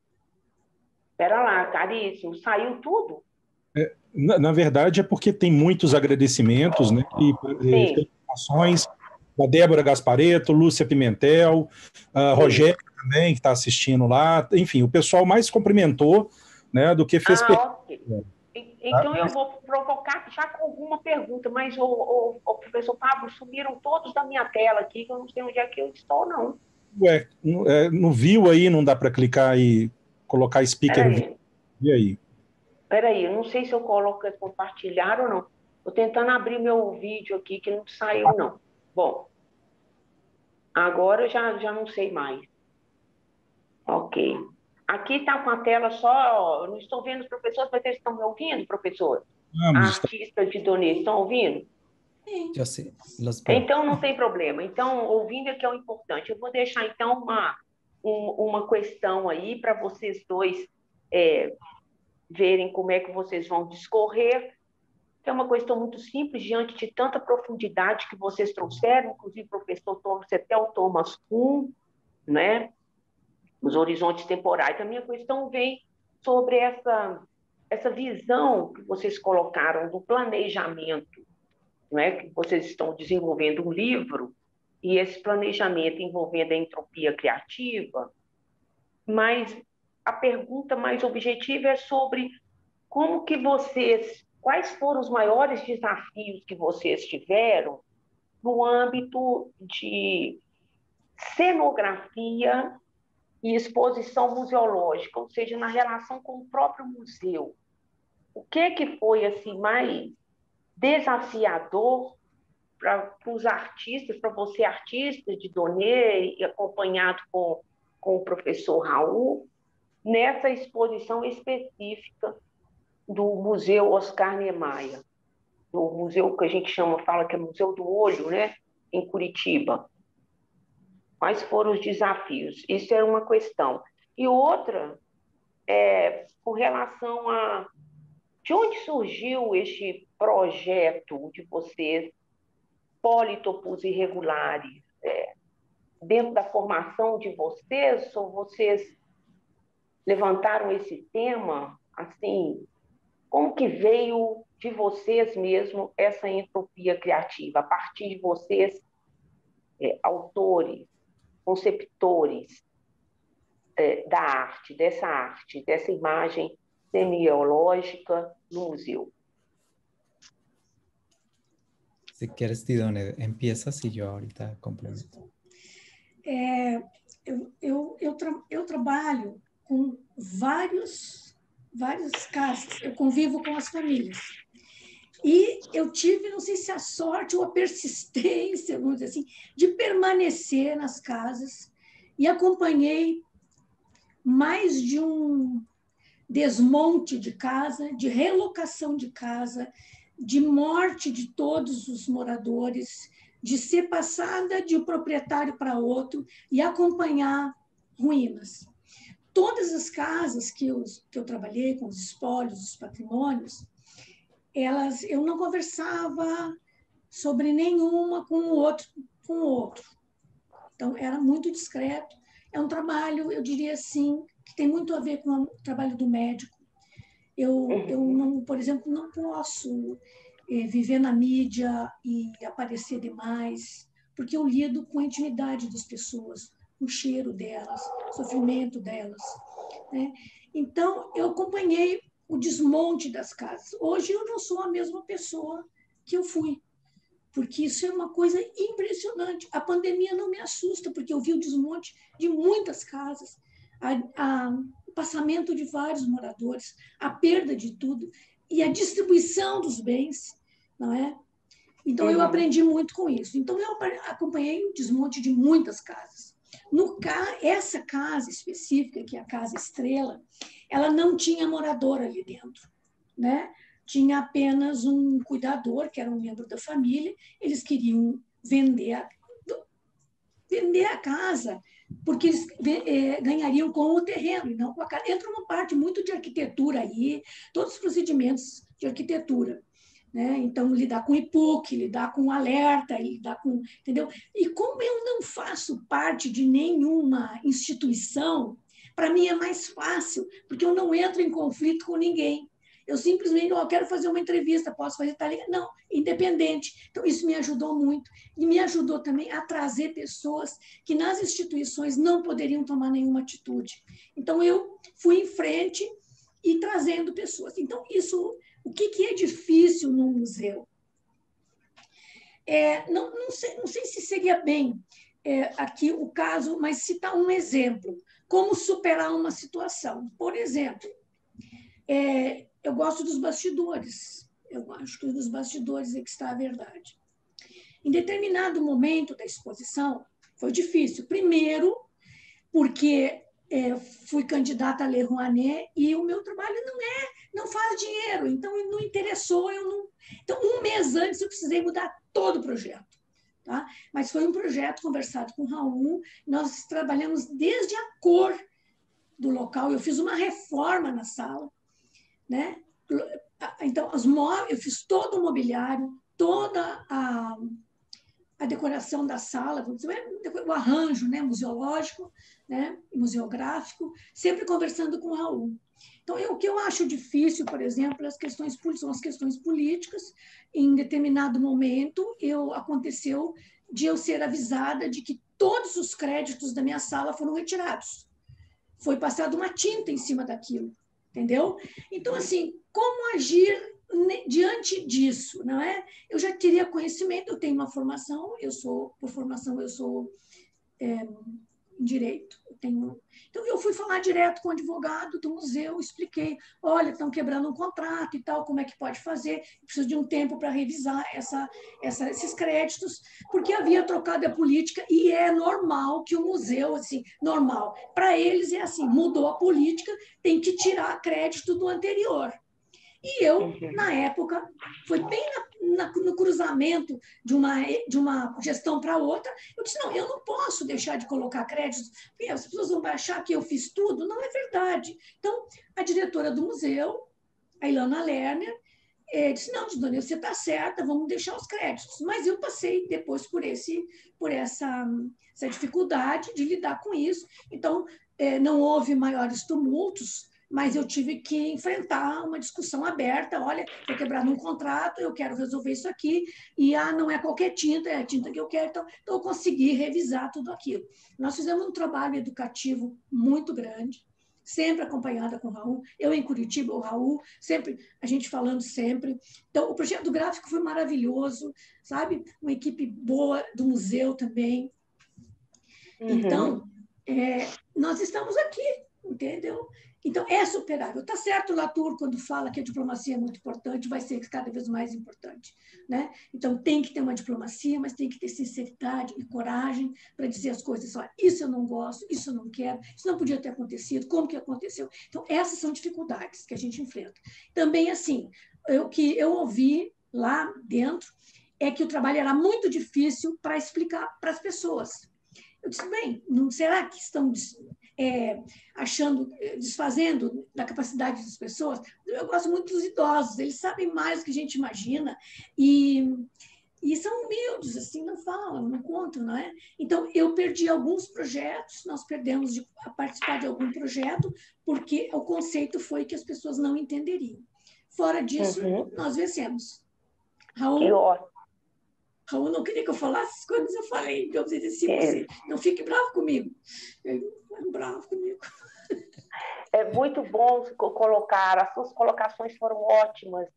Espera lá, caríssimo, saiu tudo? Na verdade, é porque tem muitos agradecimentos, né? E informações da Débora Gasparetto, Lúcia Pimentel, Rogério também, que está assistindo lá. Enfim, o pessoal mais cumprimentou, né, do que fez pergunta. Ok. Então, eu vou provocar já com alguma pergunta, mas o professor Pablo, sumiram todos da minha tela aqui, que eu não sei onde é que eu estou, não. Ué, no View aí não dá para clicar e colocar speaker? E aí? Peraí, eu não sei se eu coloco compartilhar ou não. Estou tentando abrir meu vídeo aqui, que não saiu, não. Bom, agora eu já não sei mais. Ok. Aqui está com a tela só... Eu não estou vendo os professores, mas eles estão me ouvindo, professor? Artistas de Donê, estão ouvindo? Eu sei. Então, não tem problema. Então, ouvindo é que é o importante. Eu vou deixar, então, uma questão aí para vocês dois verem como é que vocês vão discorrer. É uma questão muito simples, diante de tanta profundidade que vocês trouxeram, inclusive o professor trouxe até o Thomas Kuhn, né? Os horizontes temporais. A minha questão vem sobre essa visão que vocês colocaram do planejamento, né? Que vocês estão desenvolvendo um livro, e esse planejamento envolvendo a entropia criativa, mas a pergunta mais objetiva é sobre como que quais foram os maiores desafios que vocês tiveram no âmbito de cenografia e exposição museológica, ou seja, na relação com o próprio museu. O que foi assim mais desafiador para os artistas, para você artista de Donê, e acompanhado com o professor Raul, nessa exposição específica do Museu Oscar Niemeyer, do museu que a gente fala que é Museu do Olho, né, em Curitiba. Quais foram os desafios? Isso é uma questão. E outra com relação a de onde surgiu este projeto de vocês, polítopos irregulares? Dentro da formação de vocês, ou vocês levantaram esse tema, assim, como que veio de vocês mesmo essa entropia criativa? A partir de vocês, autores, conceptores da arte, dessa imagem semiológica no museu. Si quieres, Didone, empiezas y yo ahorita complemento. Eu trabalho com várias casas, eu convivo com as famílias. E eu tive, não sei se a sorte ou a persistência, vamos dizer assim, de permanecer nas casas, e acompanhei mais de um desmonte de casa, de relocação de casa, de morte de todos os moradores, de ser passada de um proprietário para outro e acompanhar ruínas. Todas as casas que eu trabalhei, com os espólios, os patrimônios, eu não conversava sobre nenhuma com o outro. Então, era muito discreto. É um trabalho, eu diria assim, que tem muito a ver com o trabalho do médico. Eu não, por exemplo, não posso viver na mídia e aparecer demais, porque eu lido com a intimidade das pessoas, com o cheiro delas, o sofrimento delas, né? Então, eu acompanhei o desmonte das casas. Hoje eu não sou a mesma pessoa que eu fui, porque isso é uma coisa impressionante. A pandemia não me assusta, porque eu vi o desmonte de muitas casas, o passamento de vários moradores, a perda de tudo e a distribuição dos bens, não é? Então, eu aprendi muito com isso. Então, eu acompanhei o desmonte de muitas casas. Essa casa específica, que é a Casa Estrela, ela não tinha morador ali dentro, né? Tinha apenas um cuidador, que era um membro da família. Eles queriam vender a casa, porque eles ganhariam com o terreno, e não com a casa. Entra uma parte muito de arquitetura aí, todos os procedimentos de arquitetura. Né? Então, lidar com IPUC, lidar com alerta, lidar com. Entendeu? E como eu não faço parte de nenhuma instituição, para mim é mais fácil, porque eu não entro em conflito com ninguém. Eu simplesmente, eu quero fazer uma entrevista, posso fazer tal. Não, independente. Então, isso me ajudou muito. E me ajudou também a trazer pessoas que nas instituições não poderiam tomar nenhuma atitude. Então, eu fui em frente e trazendo pessoas. Então, isso. O que é difícil no museu? Não sei se seria bem aqui o caso, mas citar um exemplo. Como superar uma situação. Por exemplo, eu gosto dos bastidores. Eu acho que nos bastidores é que está a verdade. Em determinado momento da exposição, foi difícil. Primeiro, porque fui candidata a Lei Rouanet e o meu trabalho não faz dinheiro, então não interessou. Então, um mês antes, eu precisei mudar todo o projeto. Tá? Mas foi um projeto conversado com o Raul, nós trabalhamos desde a cor do local, eu fiz uma reforma na sala, né? Então, eu fiz todo o mobiliário, toda a decoração da sala, vamos dizer, o arranjo, né, museológico, né, museográfico, sempre conversando com o Raul. Então, o que eu acho difícil, por exemplo, são as questões políticas. Em determinado momento, aconteceu de eu ser avisada de que todos os créditos da minha sala foram retirados. Foi passada uma tinta em cima daquilo, entendeu? Então, assim, como agir diante disso, não é? Eu já teria conhecimento, eu tenho uma formação, por formação, eu sou em direito. Então, eu fui falar direto com o advogado do museu, expliquei, olha, estão quebrando um contrato e tal, como é que pode fazer? Preciso de um tempo para revisar esses créditos, porque havia trocado a política e é normal que o museu, assim, normal. Para eles é assim, mudou a política, tem que tirar crédito do anterior. E eu, na época, foi bem no cruzamento de uma gestão para outra, eu disse, não, eu não posso deixar de colocar créditos, porque as pessoas vão achar que eu fiz tudo, não é verdade. Então, a diretora do museu, a Ilana Lerner, disse, não, Dona, você está certa, vamos deixar os créditos. Mas eu passei depois por essa dificuldade de lidar com isso. Então, não houve maiores tumultos, mas eu tive que enfrentar uma discussão aberta. Olha, estou quebrando um contrato, eu quero resolver isso aqui, e não é qualquer tinta, é a tinta que eu quero, então eu consegui revisar tudo aquilo. Nós fizemos um trabalho educativo muito grande, sempre acompanhada com o Raul, eu em Curitiba, o Raul, sempre, a gente falando sempre. Então, o projeto gráfico foi maravilhoso, sabe? Uma equipe boa do museu também. Então, nós estamos aqui, entendeu? Então, é superável. Está certo o Latour quando fala que a diplomacia é muito importante, vai ser cada vez mais importante. Né? Então, tem que ter uma diplomacia, mas tem que ter sinceridade e coragem para dizer as coisas. Olha, isso eu não gosto, isso eu não quero, isso não podia ter acontecido, como que aconteceu? Então, essas são dificuldades que a gente enfrenta. Também, assim, o que eu ouvi lá dentro é que o trabalho era muito difícil para explicar para as pessoas. Eu disse, bem, não será que estão desfazendo da capacidade das pessoas? Eu gosto muito dos idosos, eles sabem mais do que a gente imagina e são humildes, assim, não falam, não contam, não é? Então, eu perdi alguns projetos, nós perdemos de participar de algum projeto, porque o conceito foi que as pessoas não entenderiam. Fora disso, nós vencemos. Raul não queria que eu falasse as coisas, eu falei. Eu disse assim, não fique bravo comigo. Ele ficou bravo comigo. É muito bom colocar, as suas colocações foram ótimas,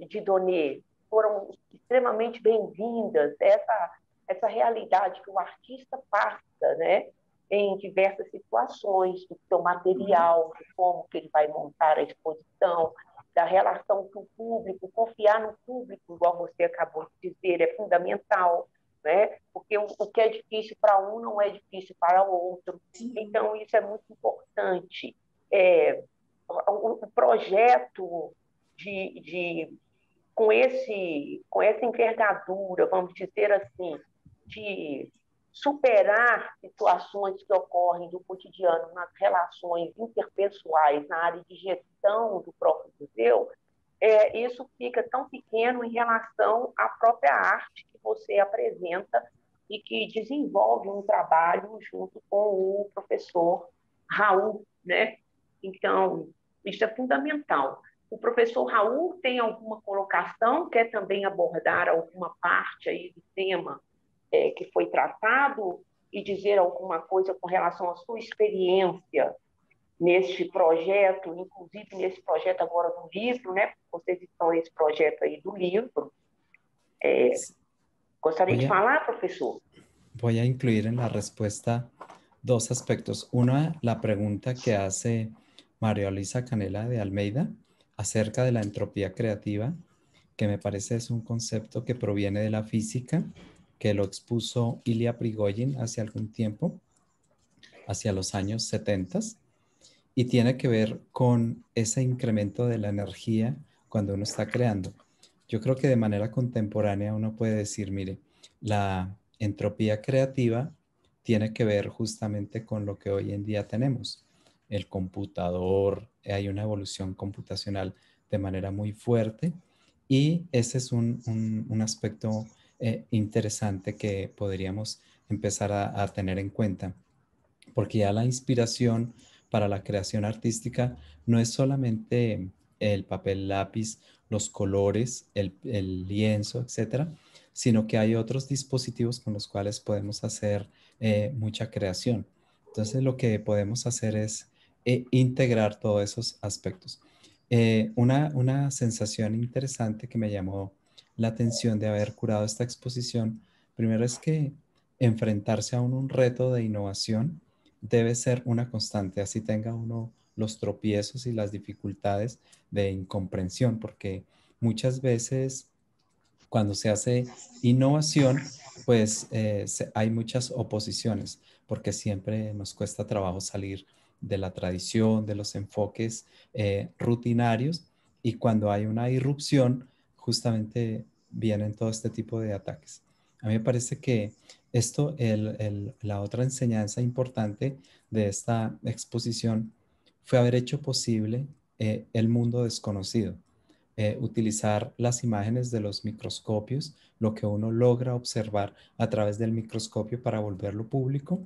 Didonê, foram extremamente bem-vindas. Essa realidade que o artista passa, né, em diversas situações, do seu material, de como que ele vai montar a exposição, da relação com o público, confiar no público, igual você acabou de dizer, é fundamental, né? Porque porque o que é difícil para um não é difícil para o outro. Então, isso é muito importante. O projeto com essa envergadura, vamos dizer assim, de superar situações que ocorrem do cotidiano nas relações interpessoais, na área de gestão do próprio museu, isso fica tão pequeno em relação à própria arte que você apresenta e que desenvolve um trabalho junto com o professor Raul, né? Então, isso é fundamental. O professor Raul tem alguma colocação? Quer também abordar alguma parte aí do tema que foi tratado e dizer alguma coisa com relação à sua experiência neste projeto, inclusive nesse projeto agora do livro, né? Vocês estão nesse projeto aí do livro. Gostaria de falar, professor? Voy a incluir en la respuesta dos aspectos. Una, la pregunta que hace María Luisa Canela de Almeida acerca de la entropía creativa, que me parece es un concepto que proviene de la física, que lo expuso Ilya Prigogine hace algún tiempo, hacia los años 70, y tiene que ver con ese incremento de la energía cuando uno está creando. Yo creo que de manera contemporánea uno puede decir, mire, la entropía creativa tiene que ver justamente con lo que hoy en día tenemos. El computador, hay una evolución computacional de manera muy fuerte y ese es un aspecto interesante que podríamos empezar a tener en cuenta, porque ya la inspiración para la creación artística no es solamente el papel lápiz, los colores, el lienzo, etcétera, sino que hay otros dispositivos con los cuales podemos hacer mucha creación. Entonces, lo que podemos hacer es integrar todos esos aspectos. Una sensación interesante que me llamó la atención de haber curado esta exposición, primero es que enfrentarse a un reto de innovación debe ser una constante, así tenga uno los tropiezos y las dificultades de incomprensión, porque muchas veces cuando se hace innovación, pues hay muchas oposiciones, porque siempre nos cuesta trabajo salir de la tradición, de los enfoques rutinarios, y cuando hay una irrupción, justamente vienen todo este tipo de ataques. A mí me parece que esto, la otra enseñanza importante de esta exposición fue haber hecho posible el mundo desconocido. Utilizar las imágenes de los microscopios, lo que uno logra observar a través del microscopio para volverlo público.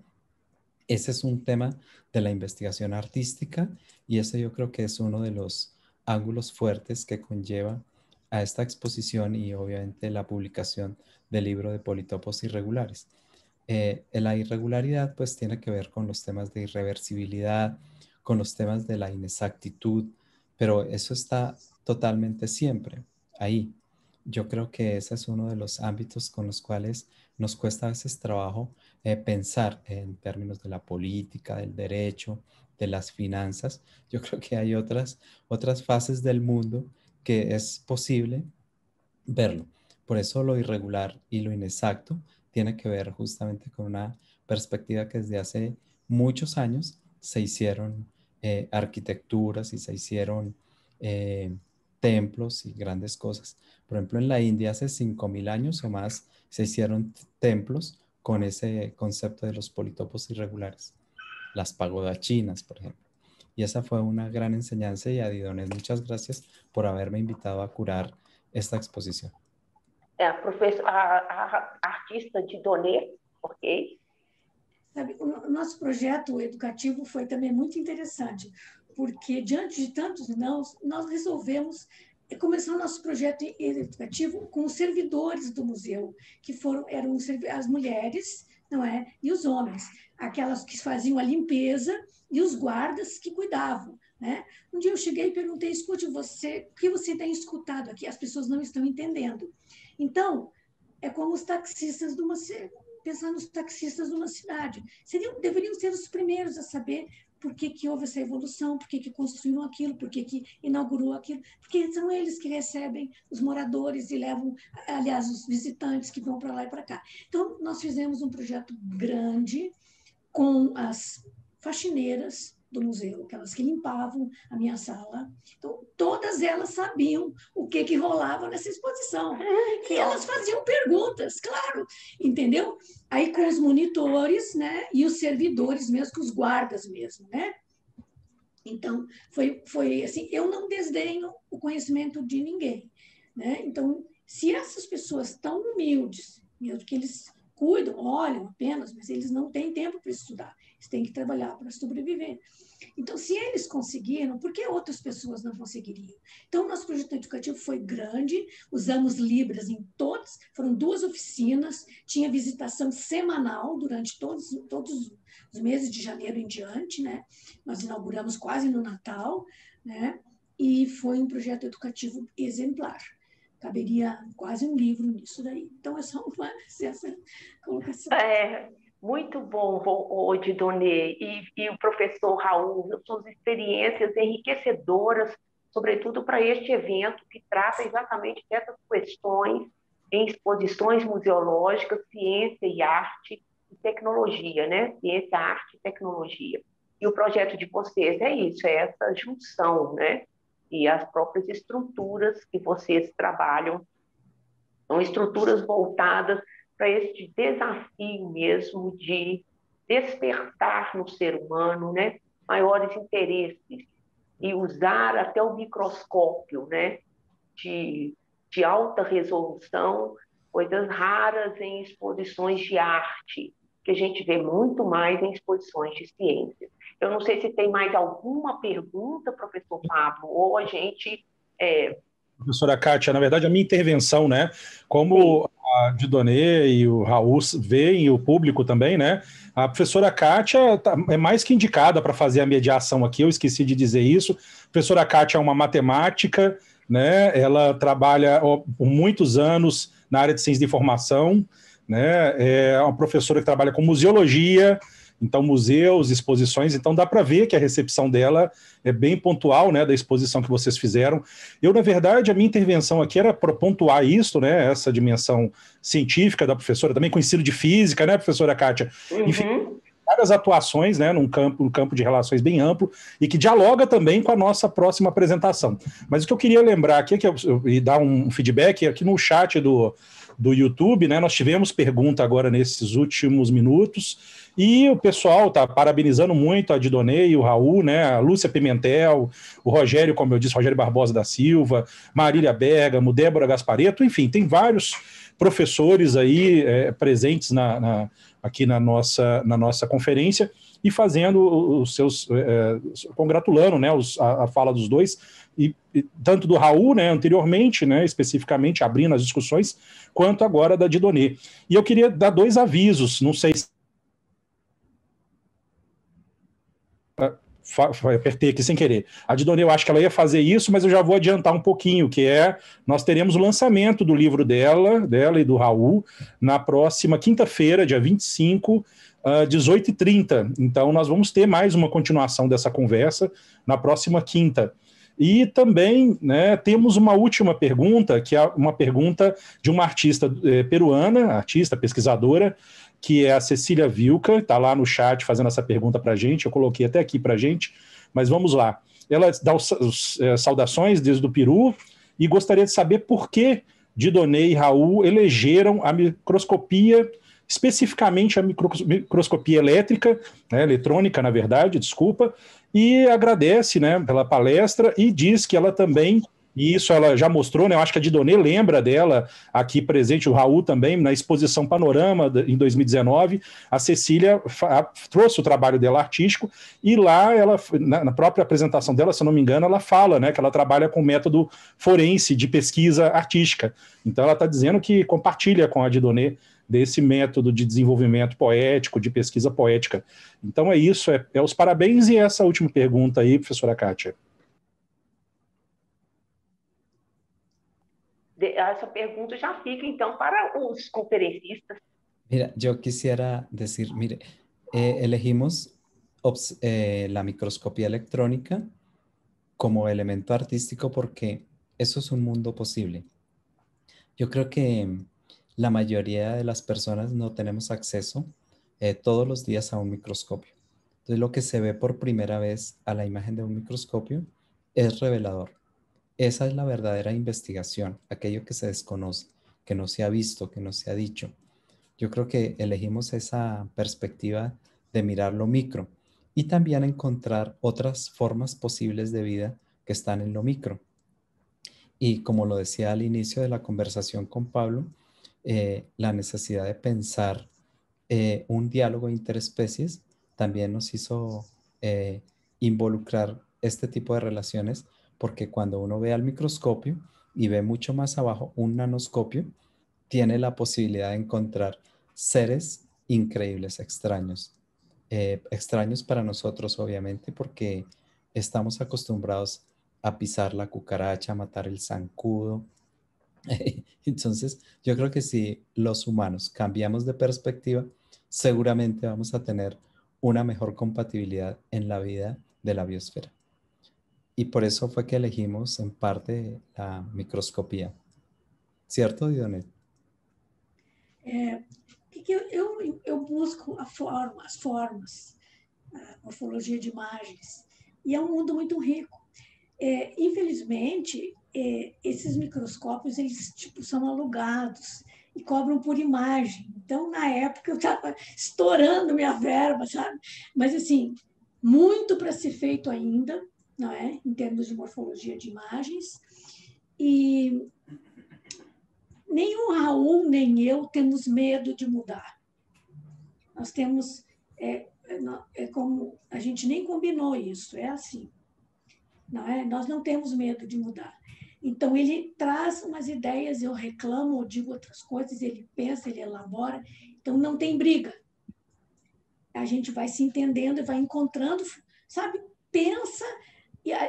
Ese es un tema de la investigación artística y ese yo creo que es uno de los ángulos fuertes que conlleva a esta exposición y obviamente la publicación del libro de Politopos Irregulares. La irregularidad pues tiene que ver con los temas de irreversibilidad, con los temas de la inexactitud, pero eso está totalmente siempre ahí. Yo creo que ese es uno de los ámbitos con los cuales nos cuesta a veces trabajo pensar en términos de la política, del derecho, de las finanzas. Yo creo que hay otras fases del mundo que es posible verlo. Por eso lo irregular y lo inexacto tiene que ver justamente con una perspectiva que desde hace muchos años se hicieron arquitecturas y se hicieron templos y grandes cosas. Por ejemplo, en la India hace 5.000 años o más se hicieron templos con ese concepto de los politopos irregulares. Las pagodas chinas, por ejemplo. Y esa fue una gran enseñanza y a Didones, muchas gracias por haberme invitado a curar esta exposición. A artista Didonet, ok? Sabe, o nosso projeto educativo foi também muito interessante, porque diante de tantos nãos, nós resolvemos começar o nosso projeto educativo com os servidores do museu, que eram as mulheres, não é? E os homens, aquelas que faziam a limpeza e os guardas que cuidavam, né? Um dia eu cheguei e perguntei, escute, o que você tem escutado aqui? As pessoas não estão entendendo. Então, é como os taxistas de uma pensar nos taxistas de uma cidade. Deveriam ser os primeiros a saber por que que houve essa evolução, por que que construíram aquilo, por que que inaugurou aquilo, porque são eles que recebem os moradores e levam, aliás, os visitantes que vão para lá e para cá. Então, nós fizemos um projeto grande com as faxineiras do museu, aquelas que limpavam a minha sala. Então, todas elas sabiam o que que rolava nessa exposição. E elas faziam perguntas, claro, entendeu? Aí com os monitores, né, e os servidores mesmo, com os guardas mesmo, né? Então, foi assim, eu não desdenho o conhecimento de ninguém, né? Então, se essas pessoas tão humildes, mesmo que eles cuidam, olham apenas, mas eles não têm tempo para estudar, eles têm que trabalhar para sobreviver. Então, se eles conseguiram, por que outras pessoas não conseguiriam? Então, nosso projeto educativo foi grande, usamos Libras em todos, foram 2 oficinas, tinha visitação semanal durante todos os meses de janeiro em diante, né? Nós inauguramos quase no Natal, né? E foi um projeto educativo exemplar. Caberia quase um livro nisso daí. Então, é só essa colocação. Muito bom, Didonê, e o professor Raul, suas experiências enriquecedoras, sobretudo para este evento que trata exatamente dessas questões em exposições museológicas, ciência e arte e tecnologia, né? Ciência, arte e tecnologia. E o projeto de vocês é isso, é essa junção, né? E as próprias estruturas que vocês trabalham são estruturas voltadas para este desafio mesmo de despertar no ser humano, né, maiores interesses e usar até o microscópio, né, de alta resolução, coisas raras em exposições de arte, que a gente vê muito mais em exposições de ciências. Eu não sei se tem mais alguma pergunta, professor Pablo, ou a gente... Professora Kátia, na verdade, a minha intervenção, né, como a Didonê e o Raul veem, e o público também, né, a professora Kátia é mais que indicada para fazer a mediação aqui, eu esqueci de dizer isso. A professora Kátia é uma matemática, né, ela trabalha por muitos anos na área de ciência de informação, né, é uma professora que trabalha com museologia, então museus, exposições, então dá para ver que a recepção dela é bem pontual, né, da exposição que vocês fizeram. Eu, na verdade, a minha intervenção aqui era para pontuar isso, né, essa dimensão científica da professora, também com ensino de física, né, professora Kátia? Enfim, várias atuações, né, num campo de relações bem amplo e que dialoga também com a nossa próxima apresentação. Mas o que eu queria lembrar aqui, e dar um feedback, aqui no chat do YouTube, né, nós tivemos pergunta agora nesses últimos minutos, e o pessoal está parabenizando muito a Didonê e o Raul, né, a Lúcia Pimentel, o Rogério, como eu disse, Rogério Barbosa da Silva, Marília Bergamo, Débora Gasparetto, enfim, tem vários professores aí presentes aqui na nossa conferência e fazendo os seus, congratulando, né, a fala dos dois, e tanto do Raul, né, anteriormente, né, especificamente abrindo as discussões, quanto agora da Didonê. E eu queria dar 2 avisos, não sei se apertei aqui sem querer. A Didonê, eu acho que ela ia fazer isso, mas eu já vou adiantar um pouquinho, que nós teremos o lançamento do livro dela e do Raul, na próxima quinta-feira, dia 25, 18h30. Então, nós vamos ter mais uma continuação dessa conversa na próxima quinta. E também, né, temos uma última pergunta, que é uma pergunta de uma artista peruana, artista, pesquisadora, que é a Cecília Vilca, está lá no chat fazendo essa pergunta para a gente, eu coloquei até aqui para a gente, mas vamos lá. Ela dá saudações desde o Peru e gostaria de saber por que Didonê e Raul elegeram a microscopia, especificamente a microscopia elétrica, né, eletrônica, na verdade, desculpa, e agradece, né, pela palestra e diz que ela também, e isso ela já mostrou, né, eu acho que a Didonê lembra dela aqui presente, o Raul também, na exposição Panorama em 2019, a Cecília trouxe o trabalho dela artístico e lá ela, na própria apresentação dela, se eu não me engano, ela fala, né, que ela trabalha com método forense de pesquisa artística. Então ela está dizendo que compartilha com a Didonê desse método de desenvolvimento poético, de pesquisa poética. Então é isso, é os parabéns e essa última pergunta aí, professora Kátia. Essa pergunta já fica, então, para os conferencistas. Mira, yo quisiera decir, mire, elegimos la microscopía electrónica como elemento artístico porque eso es un mundo posible. Yo creo que la mayoría de las personas no tenemos acceso todos los días a un microscopio. Entonces, lo que se ve por primera vez a la imagen de un microscopio es revelador. Esa es la verdadera investigación, aquello que se desconoce, que no se ha visto, que no se ha dicho. Yo creo que elegimos esa perspectiva de mirar lo micro y también encontrar otras formas posibles de vida que están en lo micro. Y como lo decía al inicio de la conversación con Pablo, la necesidad de pensar un diálogo interespecies también nos hizo involucrar este tipo de relaciones, porque cuando uno ve al microscopio y ve mucho más abajo un nanoscopio, tiene la posibilidad de encontrar seres increíbles, extraños. Extraños para nosotros, obviamente, porque estamos acostumbrados a pisar la cucaracha, a matar el zancudo. Entonces, yo creo que si los humanos cambiamos de perspectiva, seguramente vamos a tener una mejor compatibilidad en la vida de la biosfera. Y por eso fue que elegimos en parte la microscopía. ¿Cierto, Dionet? Eu busco as formas, a morfologia de imagens, e é um mundo muito rico. Infelizmente, esses microscópios eles tipo, são alugados e cobram por imagem. Então, na época, eu estava estourando minha verba, sabe? Mas, assim, muito para ser feito ainda, não é? Em termos de morfologia de imagens. E nem o Raul, nem eu temos medo de mudar. Nós temos... como a gente nem combinou isso, é assim. Não é? Nós não temos medo de mudar. Então, ele traz umas ideias, eu reclamo, ou digo outras coisas, ele pensa, ele elabora. Então, não tem briga. A gente vai se entendendo e vai encontrando, sabe? Pensa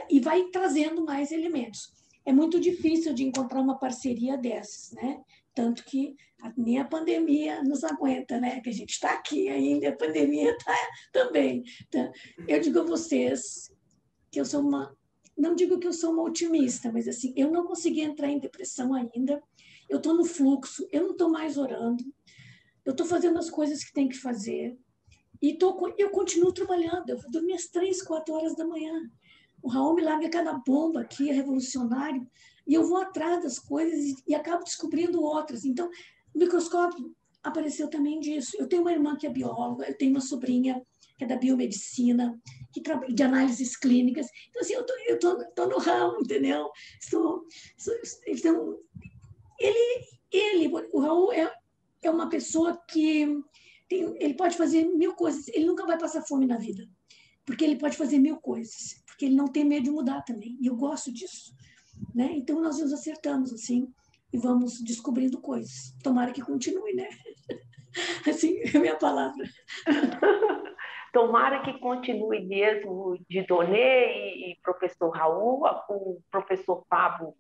e vai trazendo mais elementos. É muito difícil de encontrar uma parceria dessas, né? Tanto que nem a pandemia nos aguenta, né? Que a gente está aqui ainda, a pandemia está também. Então, eu digo a vocês que eu sou uma... Não digo que eu sou uma otimista, mas assim, eu não consegui entrar em depressão ainda. Eu estou no fluxo, eu não estou mais orando. Eu estou fazendo as coisas que tem que fazer. E eu continuo trabalhando. Eu vou dormir às 3, 4 horas da manhã. O Raul me larga cada bomba aqui, é revolucionário. E eu vou atrás das coisas e acabo descobrindo outras. Então, o microscópio apareceu também disso. Eu tenho uma irmã que é bióloga, eu tenho uma sobrinha que é da biomedicina, que trabalha de análises clínicas. Então, assim, eu tô no ramo, entendeu? Então, o Raul é uma pessoa que ele pode fazer 1000 coisas. Ele nunca vai passar fome na vida, porque ele pode fazer 1000 coisas, porque ele não tem medo de mudar também. E eu gosto disso, né? Então, nós nos acertamos, assim, e vamos descobrindo coisas. Tomara que continue, né? Assim, é a minha palavra. Tomara que continue mesmo, Dieudonné e professor Raul, o professor Pablo,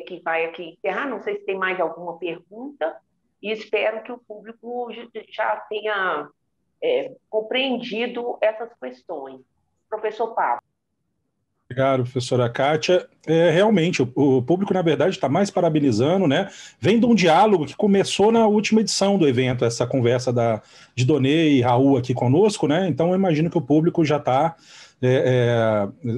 que vai aqui encerrar. Não sei se tem mais alguma pergunta, e espero que o público já tenha compreendido essas questões. Professor Pablo. Obrigado, professora Kátia. Realmente, o público, na verdade, está mais parabenizando, né? Vem de um diálogo que começou na última edição do evento, essa conversa de Dieudonné e Raul aqui conosco, né? Então, eu imagino que o público já está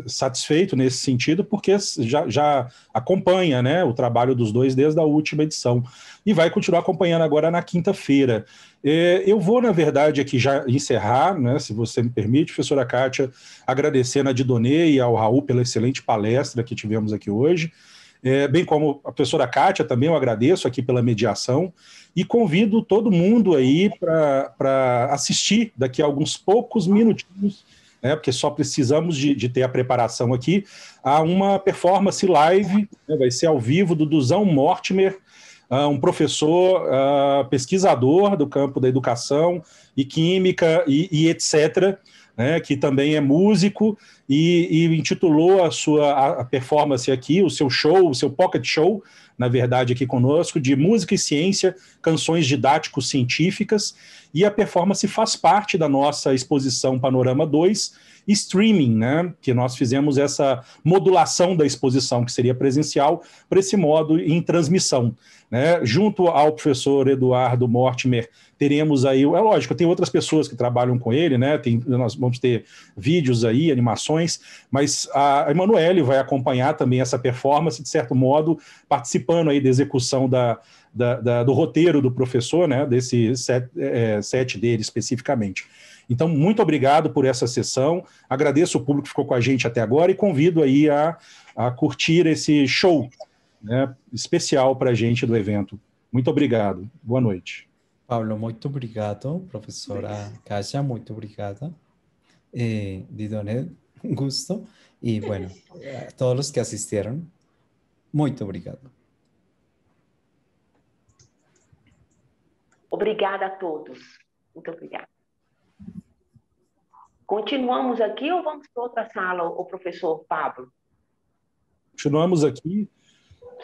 satisfeito nesse sentido, porque já acompanha, né, o trabalho dos dois desde a última edição. E vai continuar acompanhando agora na quinta-feira. Eu vou, na verdade, aqui já encerrar, né, se você me permite, professora Kátia, agradecendo a Dieudonné e ao Raul pela excelente palestra que tivemos aqui hoje. Bem como a professora Kátia, também eu agradeço aqui pela mediação e convido todo mundo aí para assistir daqui a alguns poucos minutinhos, né, porque só precisamos de ter a preparação aqui, a uma performance live, né, vai ser ao vivo, do Duzão Mortimer, um professor, pesquisador do campo da educação e química e etc., né, que também é músico e intitulou a performance aqui, o seu show, o seu pocket show, na verdade, aqui conosco, de música e ciência, canções didático-científicas, e a performance faz parte da nossa exposição Panorama 2, streaming, né, que nós fizemos essa modulação da exposição, que seria presencial, para esse modo em transmissão. Né? Junto ao professor Eduardo Mortimer, teremos aí, é lógico, tem outras pessoas que trabalham com ele, né? Nós vamos ter vídeos aí, animações, mas a Emanuele vai acompanhar também essa performance, de certo modo, participando aí da execução do roteiro do professor, né? Desse set dele especificamente. Então, muito obrigado por essa sessão, agradeço o público que ficou com a gente até agora e convido aí a curtir esse show, né, especial para a gente do evento. Muito obrigado, boa noite. Pablo, muito obrigado. Professora Kátia, muito obrigada. Didonet, um gosto. E, bueno, a todos os que assistiram, muito obrigado. Obrigada a todos. Muito obrigada. Continuamos aqui ou vamos para outra sala, o professor Pablo? Continuamos aqui.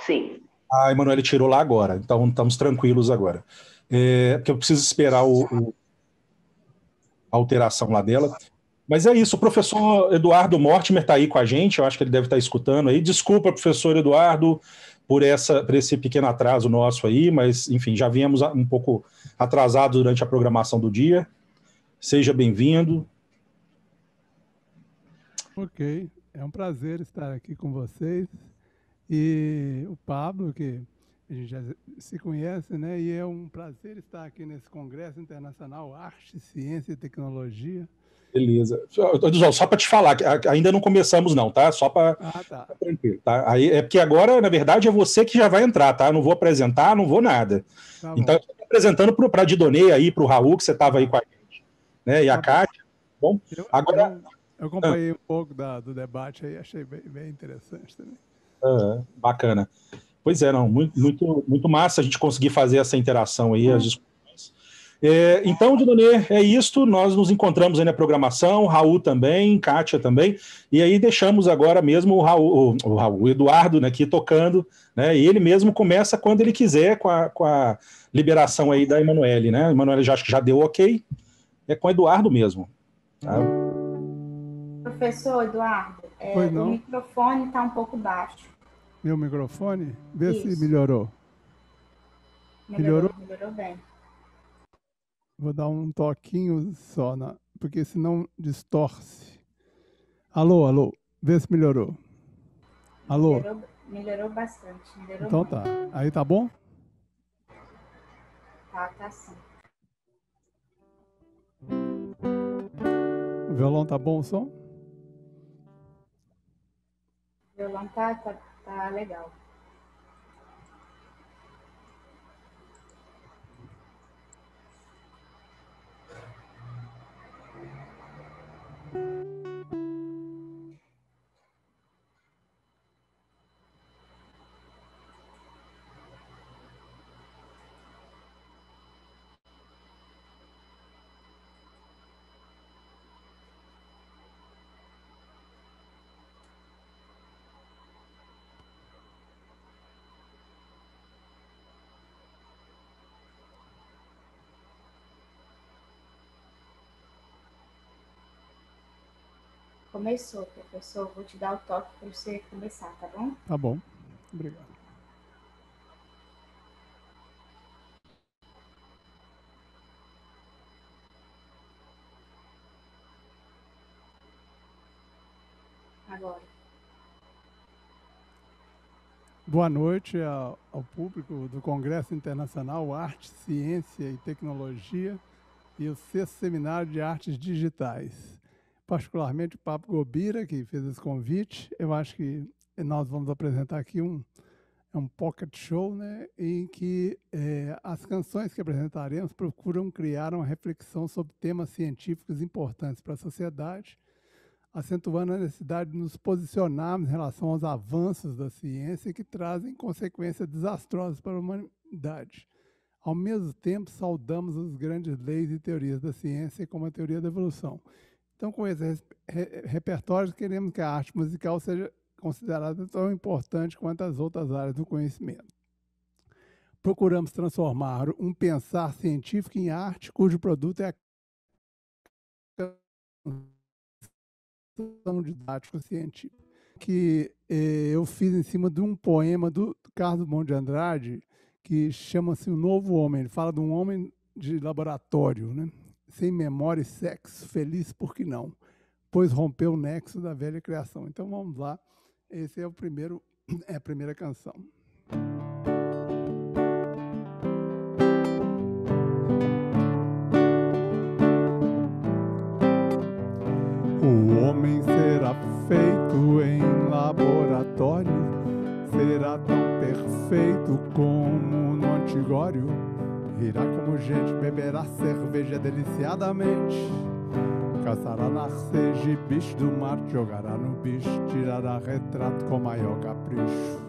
Sim. A Emanuele tirou lá agora, então estamos tranquilos agora. Porque eu preciso esperar a alteração lá dela. Mas é isso, o professor Eduardo Mortimer está aí com a gente, eu acho que ele deve estar escutando aí. Desculpa, professor Eduardo, por esse pequeno atraso nosso aí, mas, enfim, já viemos um pouco atrasados durante a programação do dia. Seja bem-vindo. Ok, é um prazer estar aqui com vocês. E o Pablo, que a gente já se conhece, né? E é um prazer estar aqui nesse Congresso Internacional Arte, Ciência e Tecnologia. Beleza. Só para te falar, ainda não começamos não, tá? Só para... tá. Tranquilo, tá? Aí, é porque agora, na verdade, é você que já vai entrar, tá? Eu não vou apresentar, não vou nada. Tá, então, eu estou apresentando para a Didonê aí, para o Raul, que você estava aí com a gente, né? E a Kátia. Bom, agora... Eu acompanhei um pouco do debate aí, achei bem interessante também. Bacana. Pois é, não, muito massa a gente conseguir fazer essa interação aí, as discussões. Então, Didonê, é isto, nós nos encontramos aí na programação, Raul também, Kátia também, e aí deixamos agora mesmo o Eduardo, né, aqui tocando, né, e ele mesmo começa quando ele quiser com a liberação aí da Emanuele, né, a Emanuele acho que já deu ok, é com o Eduardo mesmo. Tá? Professor Eduardo, o microfone está um pouco baixo. Meu microfone? Vê se melhorou. Melhorou bem. Vou dar um toquinho só, porque senão distorce. Alô, vê se melhorou. Alô? Melhorou bastante. Então tá. Aí tá bom? Tá sim. O violão tá bom o som? O violão tá legal. Começou, professor. Vou te dar o toque para você começar, tá bom? Tá bom. Obrigado. Agora. Boa noite ao público do Congresso Internacional Arte, Ciência e Tecnologia e o 6º Seminário de Artes Digitais. Particularmente o Pablo Gobira, que fez esse convite. Eu acho que nós vamos apresentar aqui um pocket show, né, em que as canções que apresentaremos procuram criar uma reflexão sobre temas científicos importantes para a sociedade, acentuando a necessidade de nos posicionarmos em relação aos avanços da ciência que trazem consequências desastrosas para a humanidade. Ao mesmo tempo, saudamos as grandes leis e teorias da ciência, como a teoria da evolução. Então, com esse repertório, queremos que a arte musical seja considerada tão importante quanto as outras áreas do conhecimento. Procuramos transformar um pensar científico em arte, cujo produto é a canção didático científico, que eu fiz em cima de um poema do Carlos Drummond de Andrade, que chama-se O Novo Homem. Ele fala de um homem de laboratório, né? Sem memória e sexo, feliz por que não, pois rompeu o nexo da velha criação. Então vamos lá, esse é o primeiro, é a primeira canção. O homem será feito em laboratório, será tão perfeito como no antigório. Irá como gente, beberá cerveja deliciadamente, caçará narceso, bicho do mar, jogará no bicho, tirará retrato com maior capricho.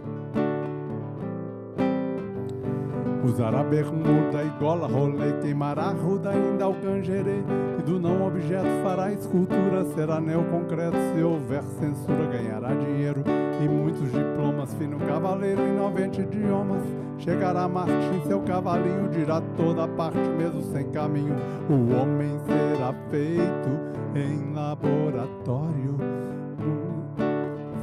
Usará bermuda e gola rolê, queimará ruda ainda alcanjerê, e do não objeto fará escultura, será neoconcreto, se houver censura ganhará dinheiro e muitos diplomas, fino cavaleiro em 90 idiomas. Chegará Martim, seu cavalinho, dirá toda parte, mesmo sem caminho. O homem será feito em laboratório,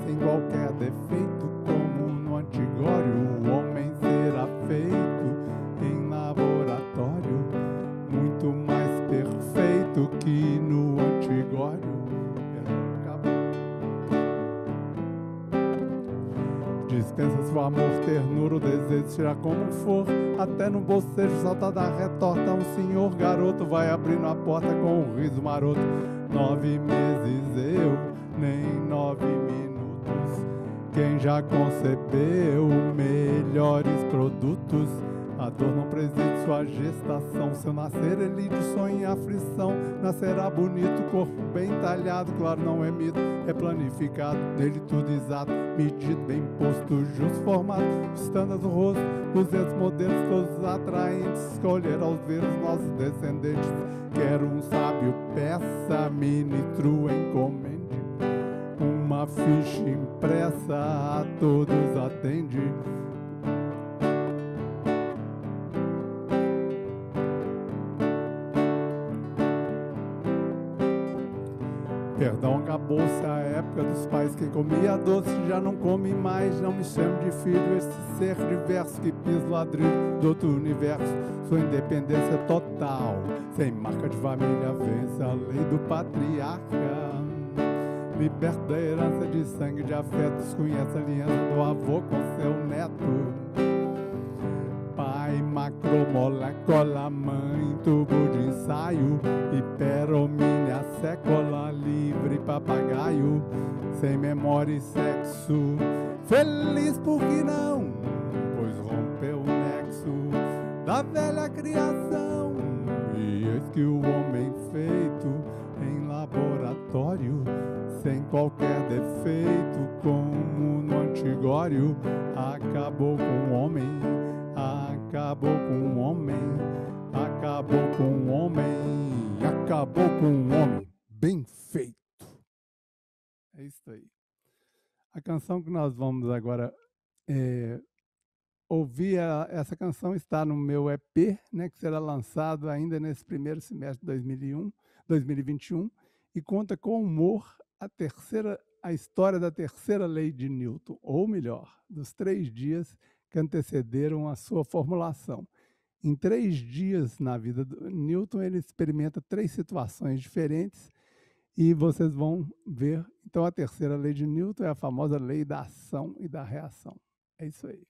sem qualquer defeito, como no antigório. O homem será feito em laboratório, muito mais perfeito que no antigório. Dispensa seu amor, ternura, o desejo será como for. Até no bocejo salta da retorta um senhor garoto, vai abrindo a porta com um riso maroto. 9 meses eu, nem 9 minutos. Quem já concebeu melhores produtos? A dor não preside sua gestação, seu nascer ele de sonho em aflição. Nascerá bonito, corpo bem talhado, claro não é mito, é planificado, dele tudo exato, medido, bem posto, justo formado, estando do rosto, 200 modelos todos atraentes, escolher aos ver os nossos descendentes. Quero um sábio, peça, ministro, encomende, uma ficha impressa, a todos atende. Perdão, acabou-se a época dos pais. Quem comia doce já não come mais. Não me chame de filho, esse ser diverso que pisa ladrilho do outro universo. Sua independência é total, sem marca de família, vence a lei do patriarca. Liberto da herança de sangue, de afeto, desconhece a aliança do avô com seu neto. Pai, macromolécula, mãe, tubo de ensaio, hiperomínia, sécola, livre papagaio, sem memória e sexo, feliz por que não, pois rompeu o nexo da velha criação. E eis que o homem feito em laboratório, sem qualquer defeito, como no antigório, acabou com o homem. Acabou com o homem, acabou com o homem, acabou com o homem. Bem feito. É isso aí. A canção que nós vamos agora ouvir, essa canção está no meu EP, né, que será lançado ainda nesse primeiro semestre de 2021, e conta com humor a história da terceira lei de Newton, ou melhor, dos 3 dias que antecederam a sua formulação. Em 3 dias na vida do Newton, ele experimenta 3 situações diferentes e vocês vão ver. Então, a terceira lei de Newton é a famosa lei da ação e da reação. É isso aí.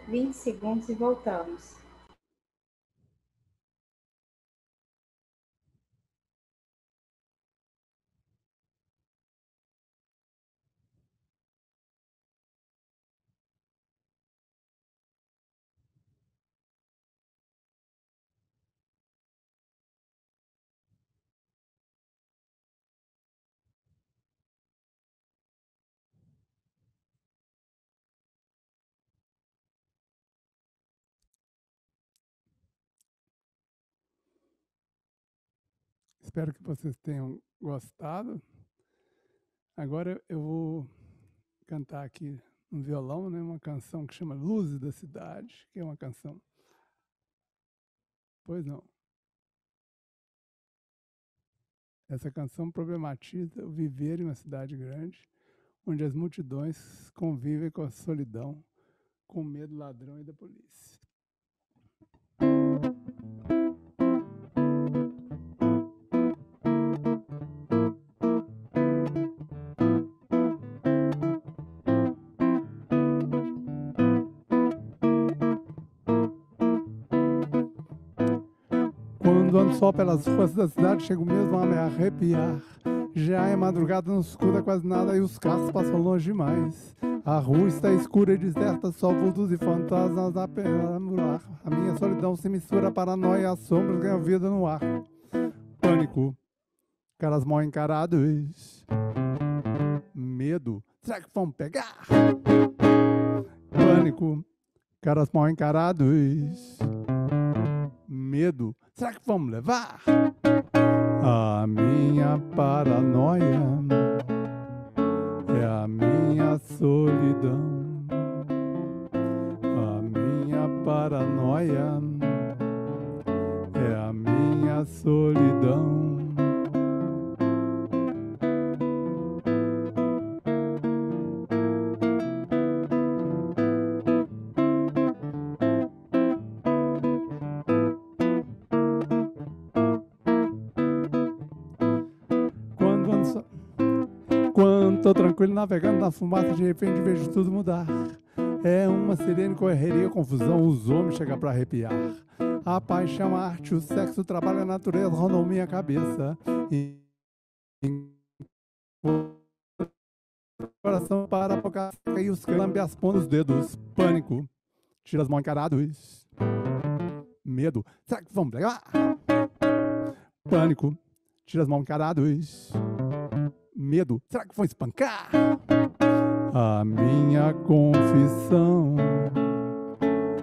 20 segundos e voltamos. Espero que vocês tenham gostado. Agora eu vou cantar aqui no violão, né, uma canção que chama Luzes da Cidade, que é uma canção. Pois não. Essa canção problematiza o viver em uma cidade grande, onde as multidões convivem com a solidão, com medo do ladrão e da polícia. Quando ando só pelas ruas da cidade, chego mesmo a me arrepiar. Já é madrugada, não escuta quase nada e os carros passam longe demais. A rua está escura e deserta, só vultos e fantasmas a perambular. A minha solidão se mistura, paranoia e assombros ganham vida no ar. Pânico, caras mal encarados. Medo, será que vão pegar? Pânico, caras mal encarados. Medo, será que vamos levar? A minha paranoia é a minha solidão. A minha paranoia é a minha solidão. Quando tô tranquilo navegando na fumaça, de repente vejo tudo mudar. É uma sirene, correria, confusão, os homens chegam pra arrepiar. A paixão, a arte, o sexo, o trabalho, a natureza rondam minha cabeça. E o coração para a boca seca e os câmbios pondo os dedos. Pânico, tira as mãos encarados. Medo, será que vamos pegar? Pânico, tira as mãos encarados. Medo, será que vão espancar? A minha confissão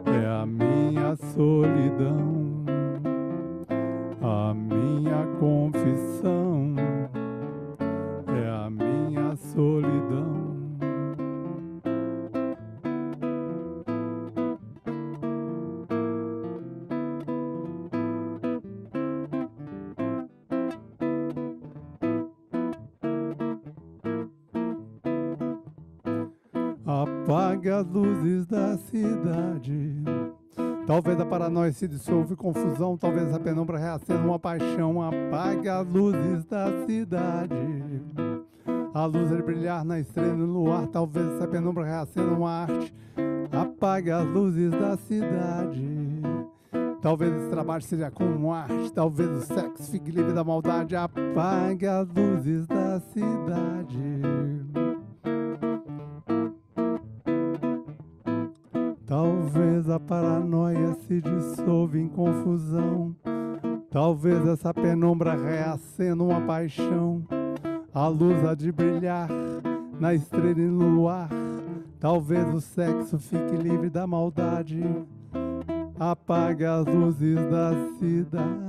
é a minha solidão. A minha confissão é a minha solidão. Apague as luzes da cidade. Talvez a paranoia se dissolva em confusão. Talvez a penumbra reacenda uma paixão. Apague as luzes da cidade. A luz de brilhar na estrela e no luar. Talvez essa penumbra reacenda uma arte. Apague as luzes da cidade. Talvez esse trabalho seja como arte. Talvez o sexo fique livre da maldade. Apague as luzes da cidade. Talvez a paranoia se dissolva em confusão. Talvez essa penumbra reacenda uma paixão. A luz há de brilhar na estrela e no luar. Talvez o sexo fique livre da maldade. Apague as luzes da cidade.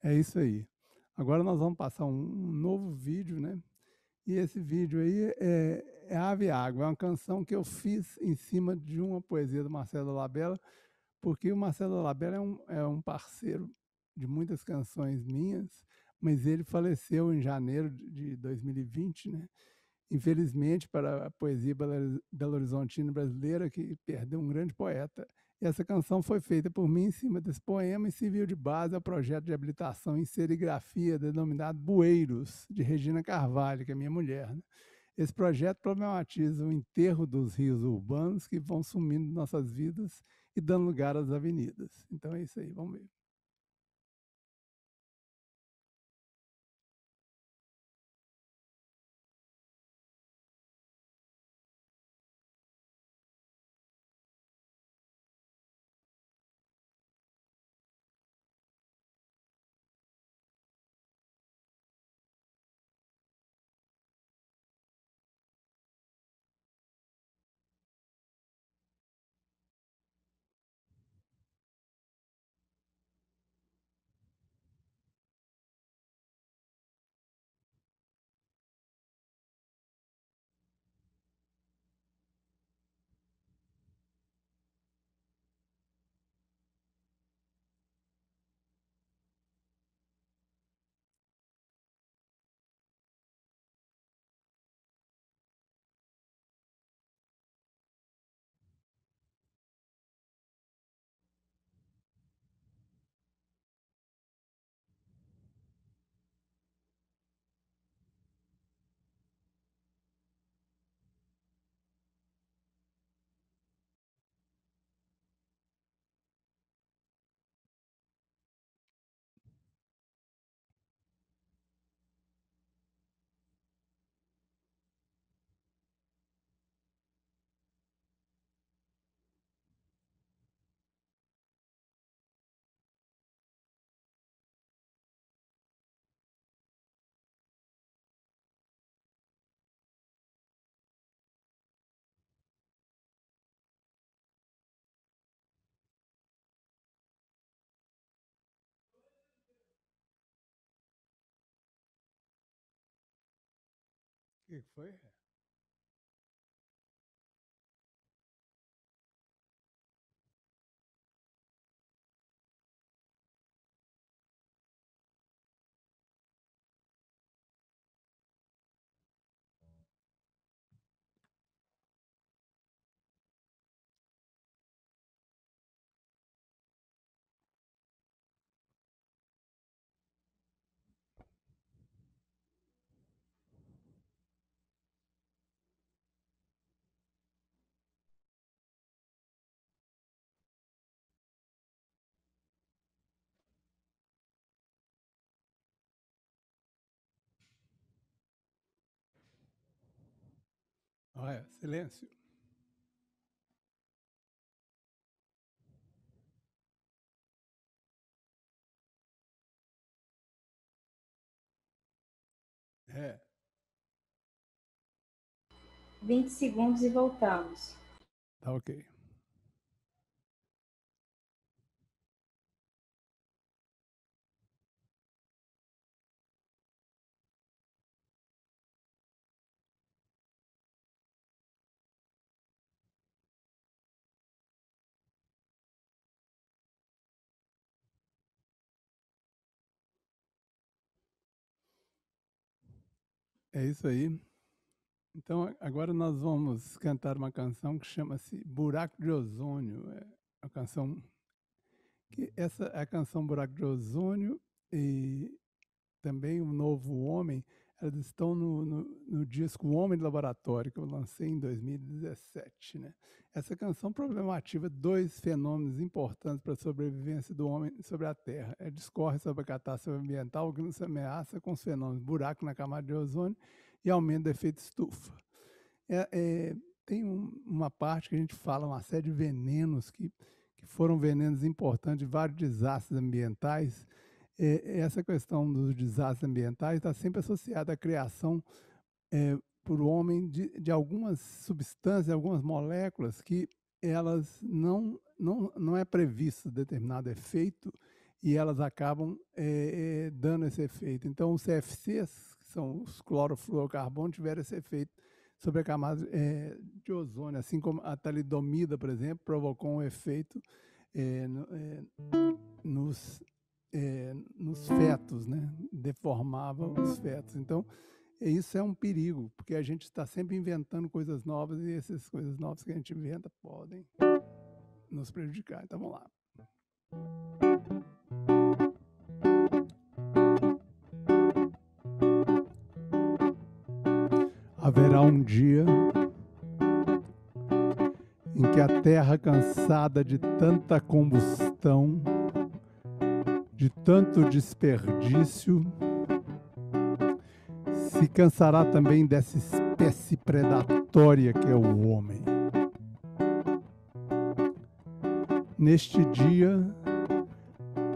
É isso aí. Agora nós vamos passar um novo vídeo, né? E esse vídeo aí é Ave e Água. É uma canção que eu fiz em cima de uma poesia do Marcelo Labella, porque o Marcelo Labella é um parceiro de muitas canções minhas, mas ele faleceu em janeiro de 2020, né? Infelizmente, para a poesia belo-horizontina brasileira, que perdeu um grande poeta. E essa canção foi feita por mim em cima desse poema e serviu de base ao projeto de habilitação em serigrafia denominado Bueiros, de Regina Carvalho, que é minha mulher, né? Esse projeto problematiza o enterro dos rios urbanos que vão sumindo de nossas vidas e dando lugar às avenidas. Então é isso aí, vamos ver. O que foi? Olha, silêncio. É. 20 segundos e voltamos. Tá ok. É isso aí. Então, agora nós vamos cantar uma canção que chama-se Buraco de Ozônio. É uma canção que essa é a canção Buraco de Ozônio e também o Novo Homem. Elas estão no disco Homem de Laboratório, que eu lancei em 2017. Né? Essa canção problematiza dois fenômenos importantes para a sobrevivência do homem sobre a Terra. Discorre sobre a catástrofe ambiental que nos ameaça com os fenômenos buraco na camada de ozônio e aumento do efeito estufa. Tem uma parte que a gente fala, uma série de venenos que foram venenos importantes de vários desastres ambientais. Essa questão dos desastres ambientais está sempre associada à criação por homem de algumas substâncias, algumas moléculas que elas não é previsto determinado efeito e elas acabam dando esse efeito. Então, os CFCs, que são os clorofluorocarbonos, tiveram esse efeito sobre a camada de ozônio, assim como a talidomida, por exemplo, provocou um efeito nos fetos, né? Deformava os fetos. Então, isso é um perigo, porque a gente está sempre inventando coisas novas e essas coisas novas que a gente inventa podem nos prejudicar. Então, vamos lá. Haverá um dia em que a Terra, cansada de tanta combustão, de tanto desperdício, se cansará também dessa espécie predatória que é o homem. Neste dia,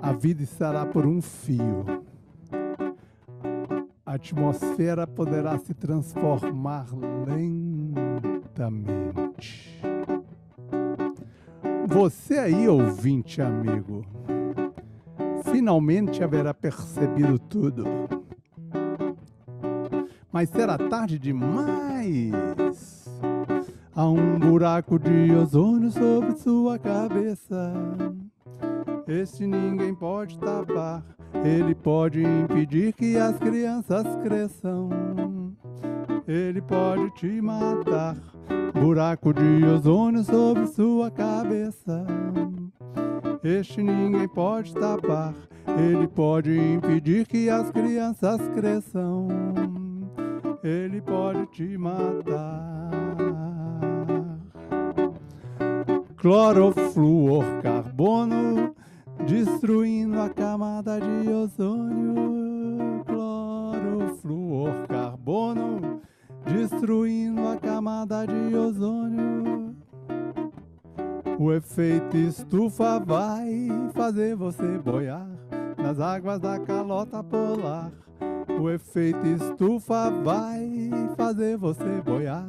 a vida estará por um fio. A atmosfera poderá se transformar lentamente. Você aí, ouvinte amigo, finalmente haverá percebido tudo. Mas será tarde demais. Há um buraco de ozônio sobre sua cabeça. Este ninguém pode tapar. Ele pode impedir que as crianças cresçam. Ele pode te matar. Buraco de ozônio sobre sua cabeça. Este ninguém pode tapar. Ele pode impedir que as crianças cresçam. Ele pode te matar. Clorofluorcarbono destruindo a camada de ozônio. Clorofluorcarbono destruindo a camada de ozônio. O efeito estufa vai fazer você boiar nas águas da calota polar. O efeito estufa vai fazer você boiar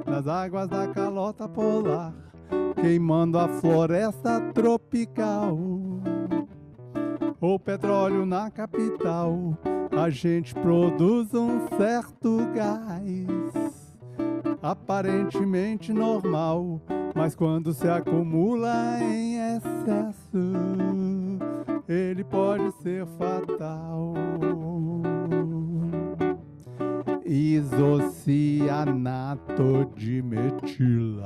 nas águas da calota polar, queimando a floresta tropical. O petróleo na capital, a gente produz um certo gás, aparentemente normal, mas quando se acumula em excesso, ele pode ser fatal. Isocianato de metila,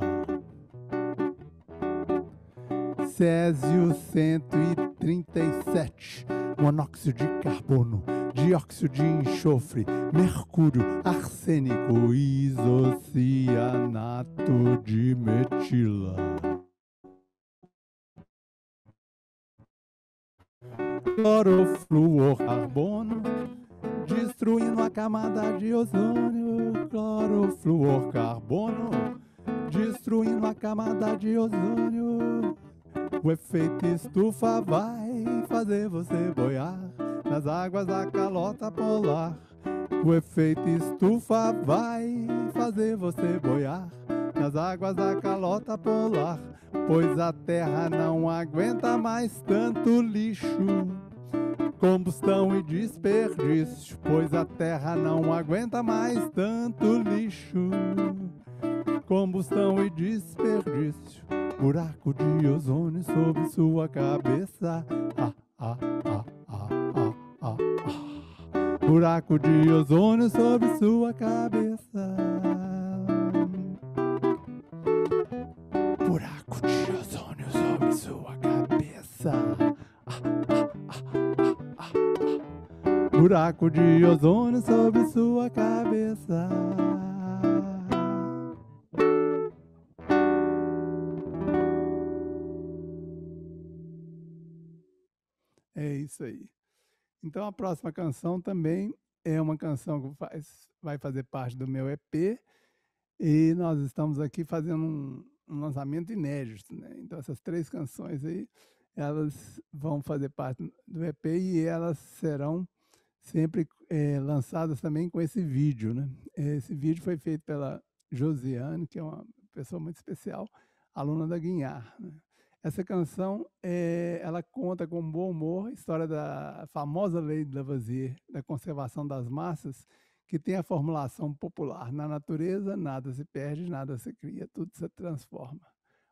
Césio 137, monóxido de carbono, dióxido de enxofre, mercúrio, arsênico, isocianato de metila. Clorofluorcarbono destruindo a camada de ozônio. Clorofluorcarbono destruindo a camada de ozônio. O efeito estufa vai fazer você boiar nas águas da calota polar. O efeito estufa vai fazer você boiar nas águas da calota polar, pois a Terra não aguenta mais tanto lixo, combustão e desperdício, pois a Terra não aguenta mais tanto lixo, combustão e desperdício. Buraco de ozônio sobre sua cabeça. Buraco de ozônio sobre sua cabeça. Buraco de ozônio sobre sua cabeça. Buraco de ozônio sobre sua cabeça. É isso aí. Então a próxima canção também é uma canção que vai fazer parte do meu EP, e nós estamos aqui fazendo um lançamento inédito, né? Então essas 3 canções aí, elas vão fazer parte do EP e elas serão sempre lançadas também com esse vídeo, né? Esse vídeo foi feito pela Josiane, que é uma pessoa muito especial, aluna da Guinhar, né? Essa canção, ela conta com bom humor a história da famosa lei de Lavoisier, da conservação das massas, que tem a formulação popular: na natureza, nada se perde, nada se cria, tudo se transforma.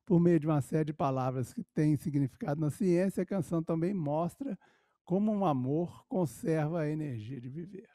Por meio de uma série de palavras que têm significado na ciência, a canção também mostra como um amor conserva a energia de viver.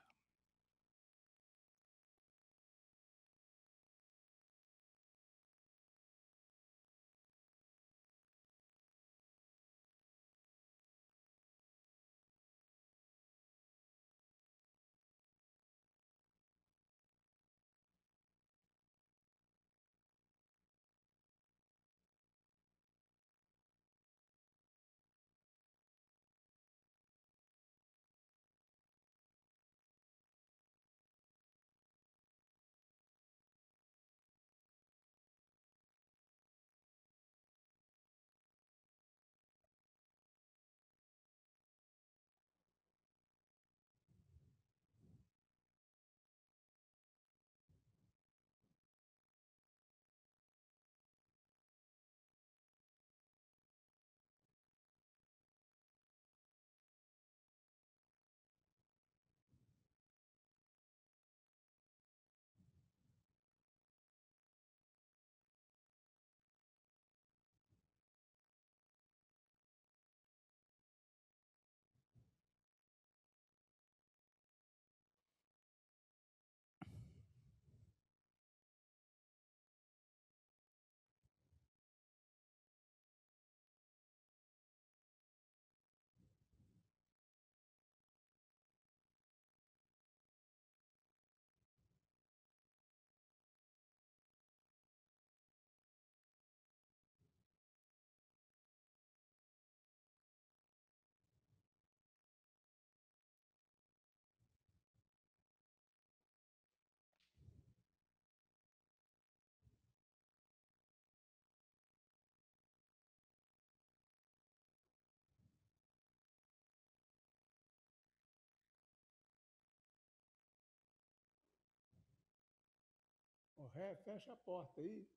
Ré, fecha a porta aí.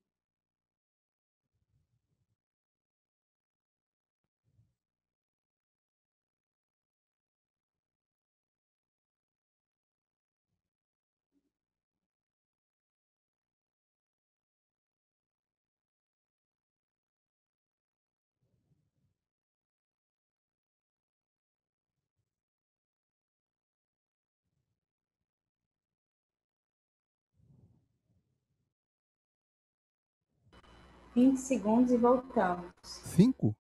Vinte segundos e voltamos. 5?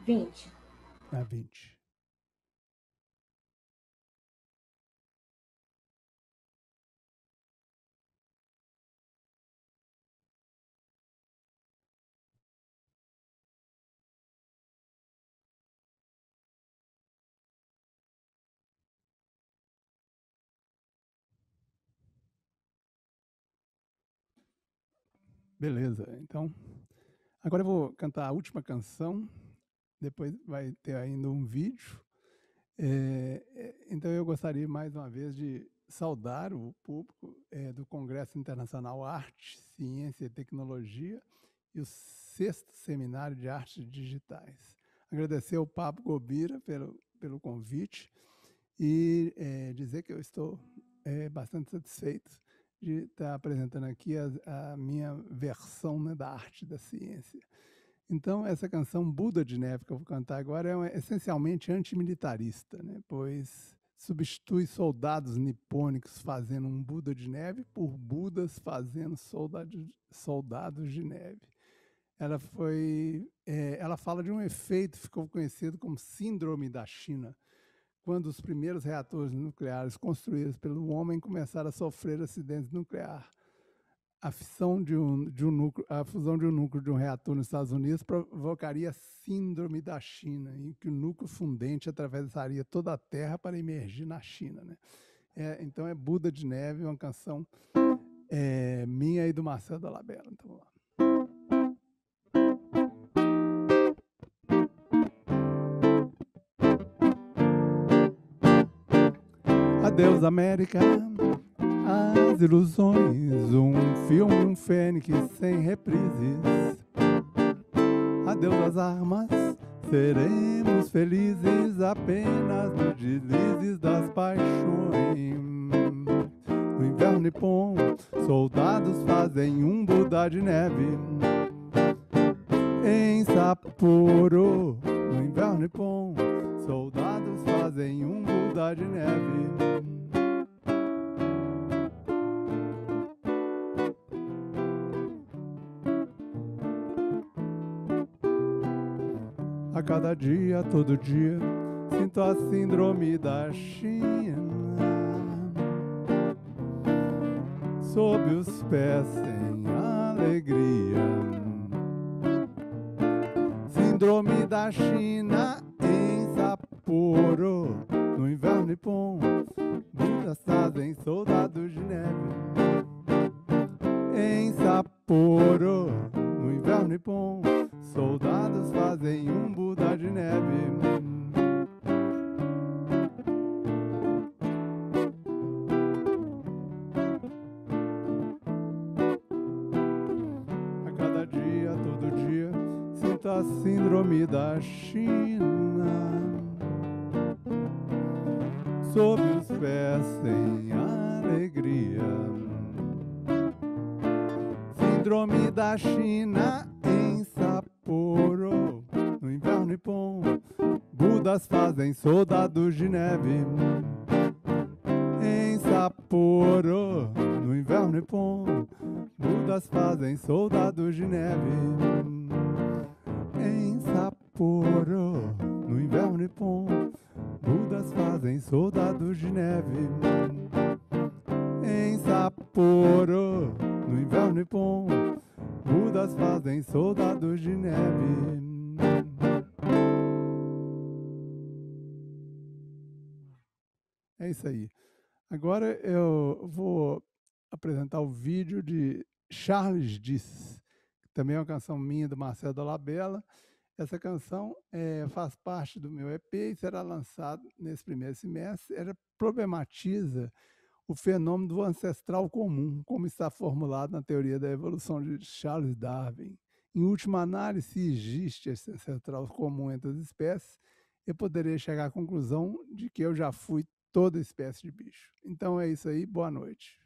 20. 20. Beleza, então, agora eu vou cantar a última canção, depois vai ter ainda um vídeo. Então eu gostaria mais uma vez de saudar o público do Congresso Internacional Arte, Ciência e Tecnologia e o 6º Seminário de Artes Digitais. Agradecer ao Pablo Gobira pelo convite e dizer que eu estou bastante satisfeito de estar apresentando aqui a minha versão, né, da arte da ciência. Então, essa canção Buda de Neve que eu vou cantar agora é essencialmente antimilitarista, né, pois substitui soldados nipônicos fazendo um Buda de neve por Budas fazendo soldados de neve. Ela fala de um efeito que ficou conhecido como Síndrome da China, quando os primeiros reatores nucleares construídos pelo homem começaram a sofrer acidentes nucleares. A fusão de um núcleo de um reator nos Estados Unidos provocaria a síndrome da China, em que o núcleo fundente atravessaria toda a Terra para emergir na China, né? Então é Buda de Neve, uma canção minha e do Marcelo Dolabella. Então vamos lá. Adeus, América, as ilusões, um filme, um fênix sem reprises. Adeus às armas, seremos felizes apenas nos deslizes das paixões. No inverno nipom, soldados fazem um Buda de neve. Em Sapporo, no inverno nipom, soldados fazem um Buda de neve. A cada dia, todo dia, sinto a síndrome da China. Sob os pés sem alegria. Síndrome da China em Sapporo. No inverno nipom, Budas fazem soldados de neve. Em Sapporo, no inverno nipom, soldados fazem um Buda de neve. A cada dia, todo dia, sinto a síndrome da China. Sob os pés sem alegria. Síndrome da China em Sapporo. No inverno nipom, Budas fazem soldados de neve. Em Sapporo, no inverno nipom, Budas fazem soldados de neve. Em Sapporo, no inverno nipom, Budas fazem soldados de neve. Em Sapporo, no inverno nipom, Budas fazem soldados de neve. É isso aí. Agora eu vou apresentar o vídeo de Charles Diz, que também é uma canção minha do Marcelo Dolabella. Essa canção faz parte do meu EP e será lançado nesse primeiro semestre. Ela problematiza o fenômeno do ancestral comum, como está formulado na teoria da evolução de Charles Darwin. Em última análise, se existe esse ancestral comum entre as espécies, eu poderia chegar à conclusão de que eu já fui toda espécie de bicho. Então é isso aí, boa noite.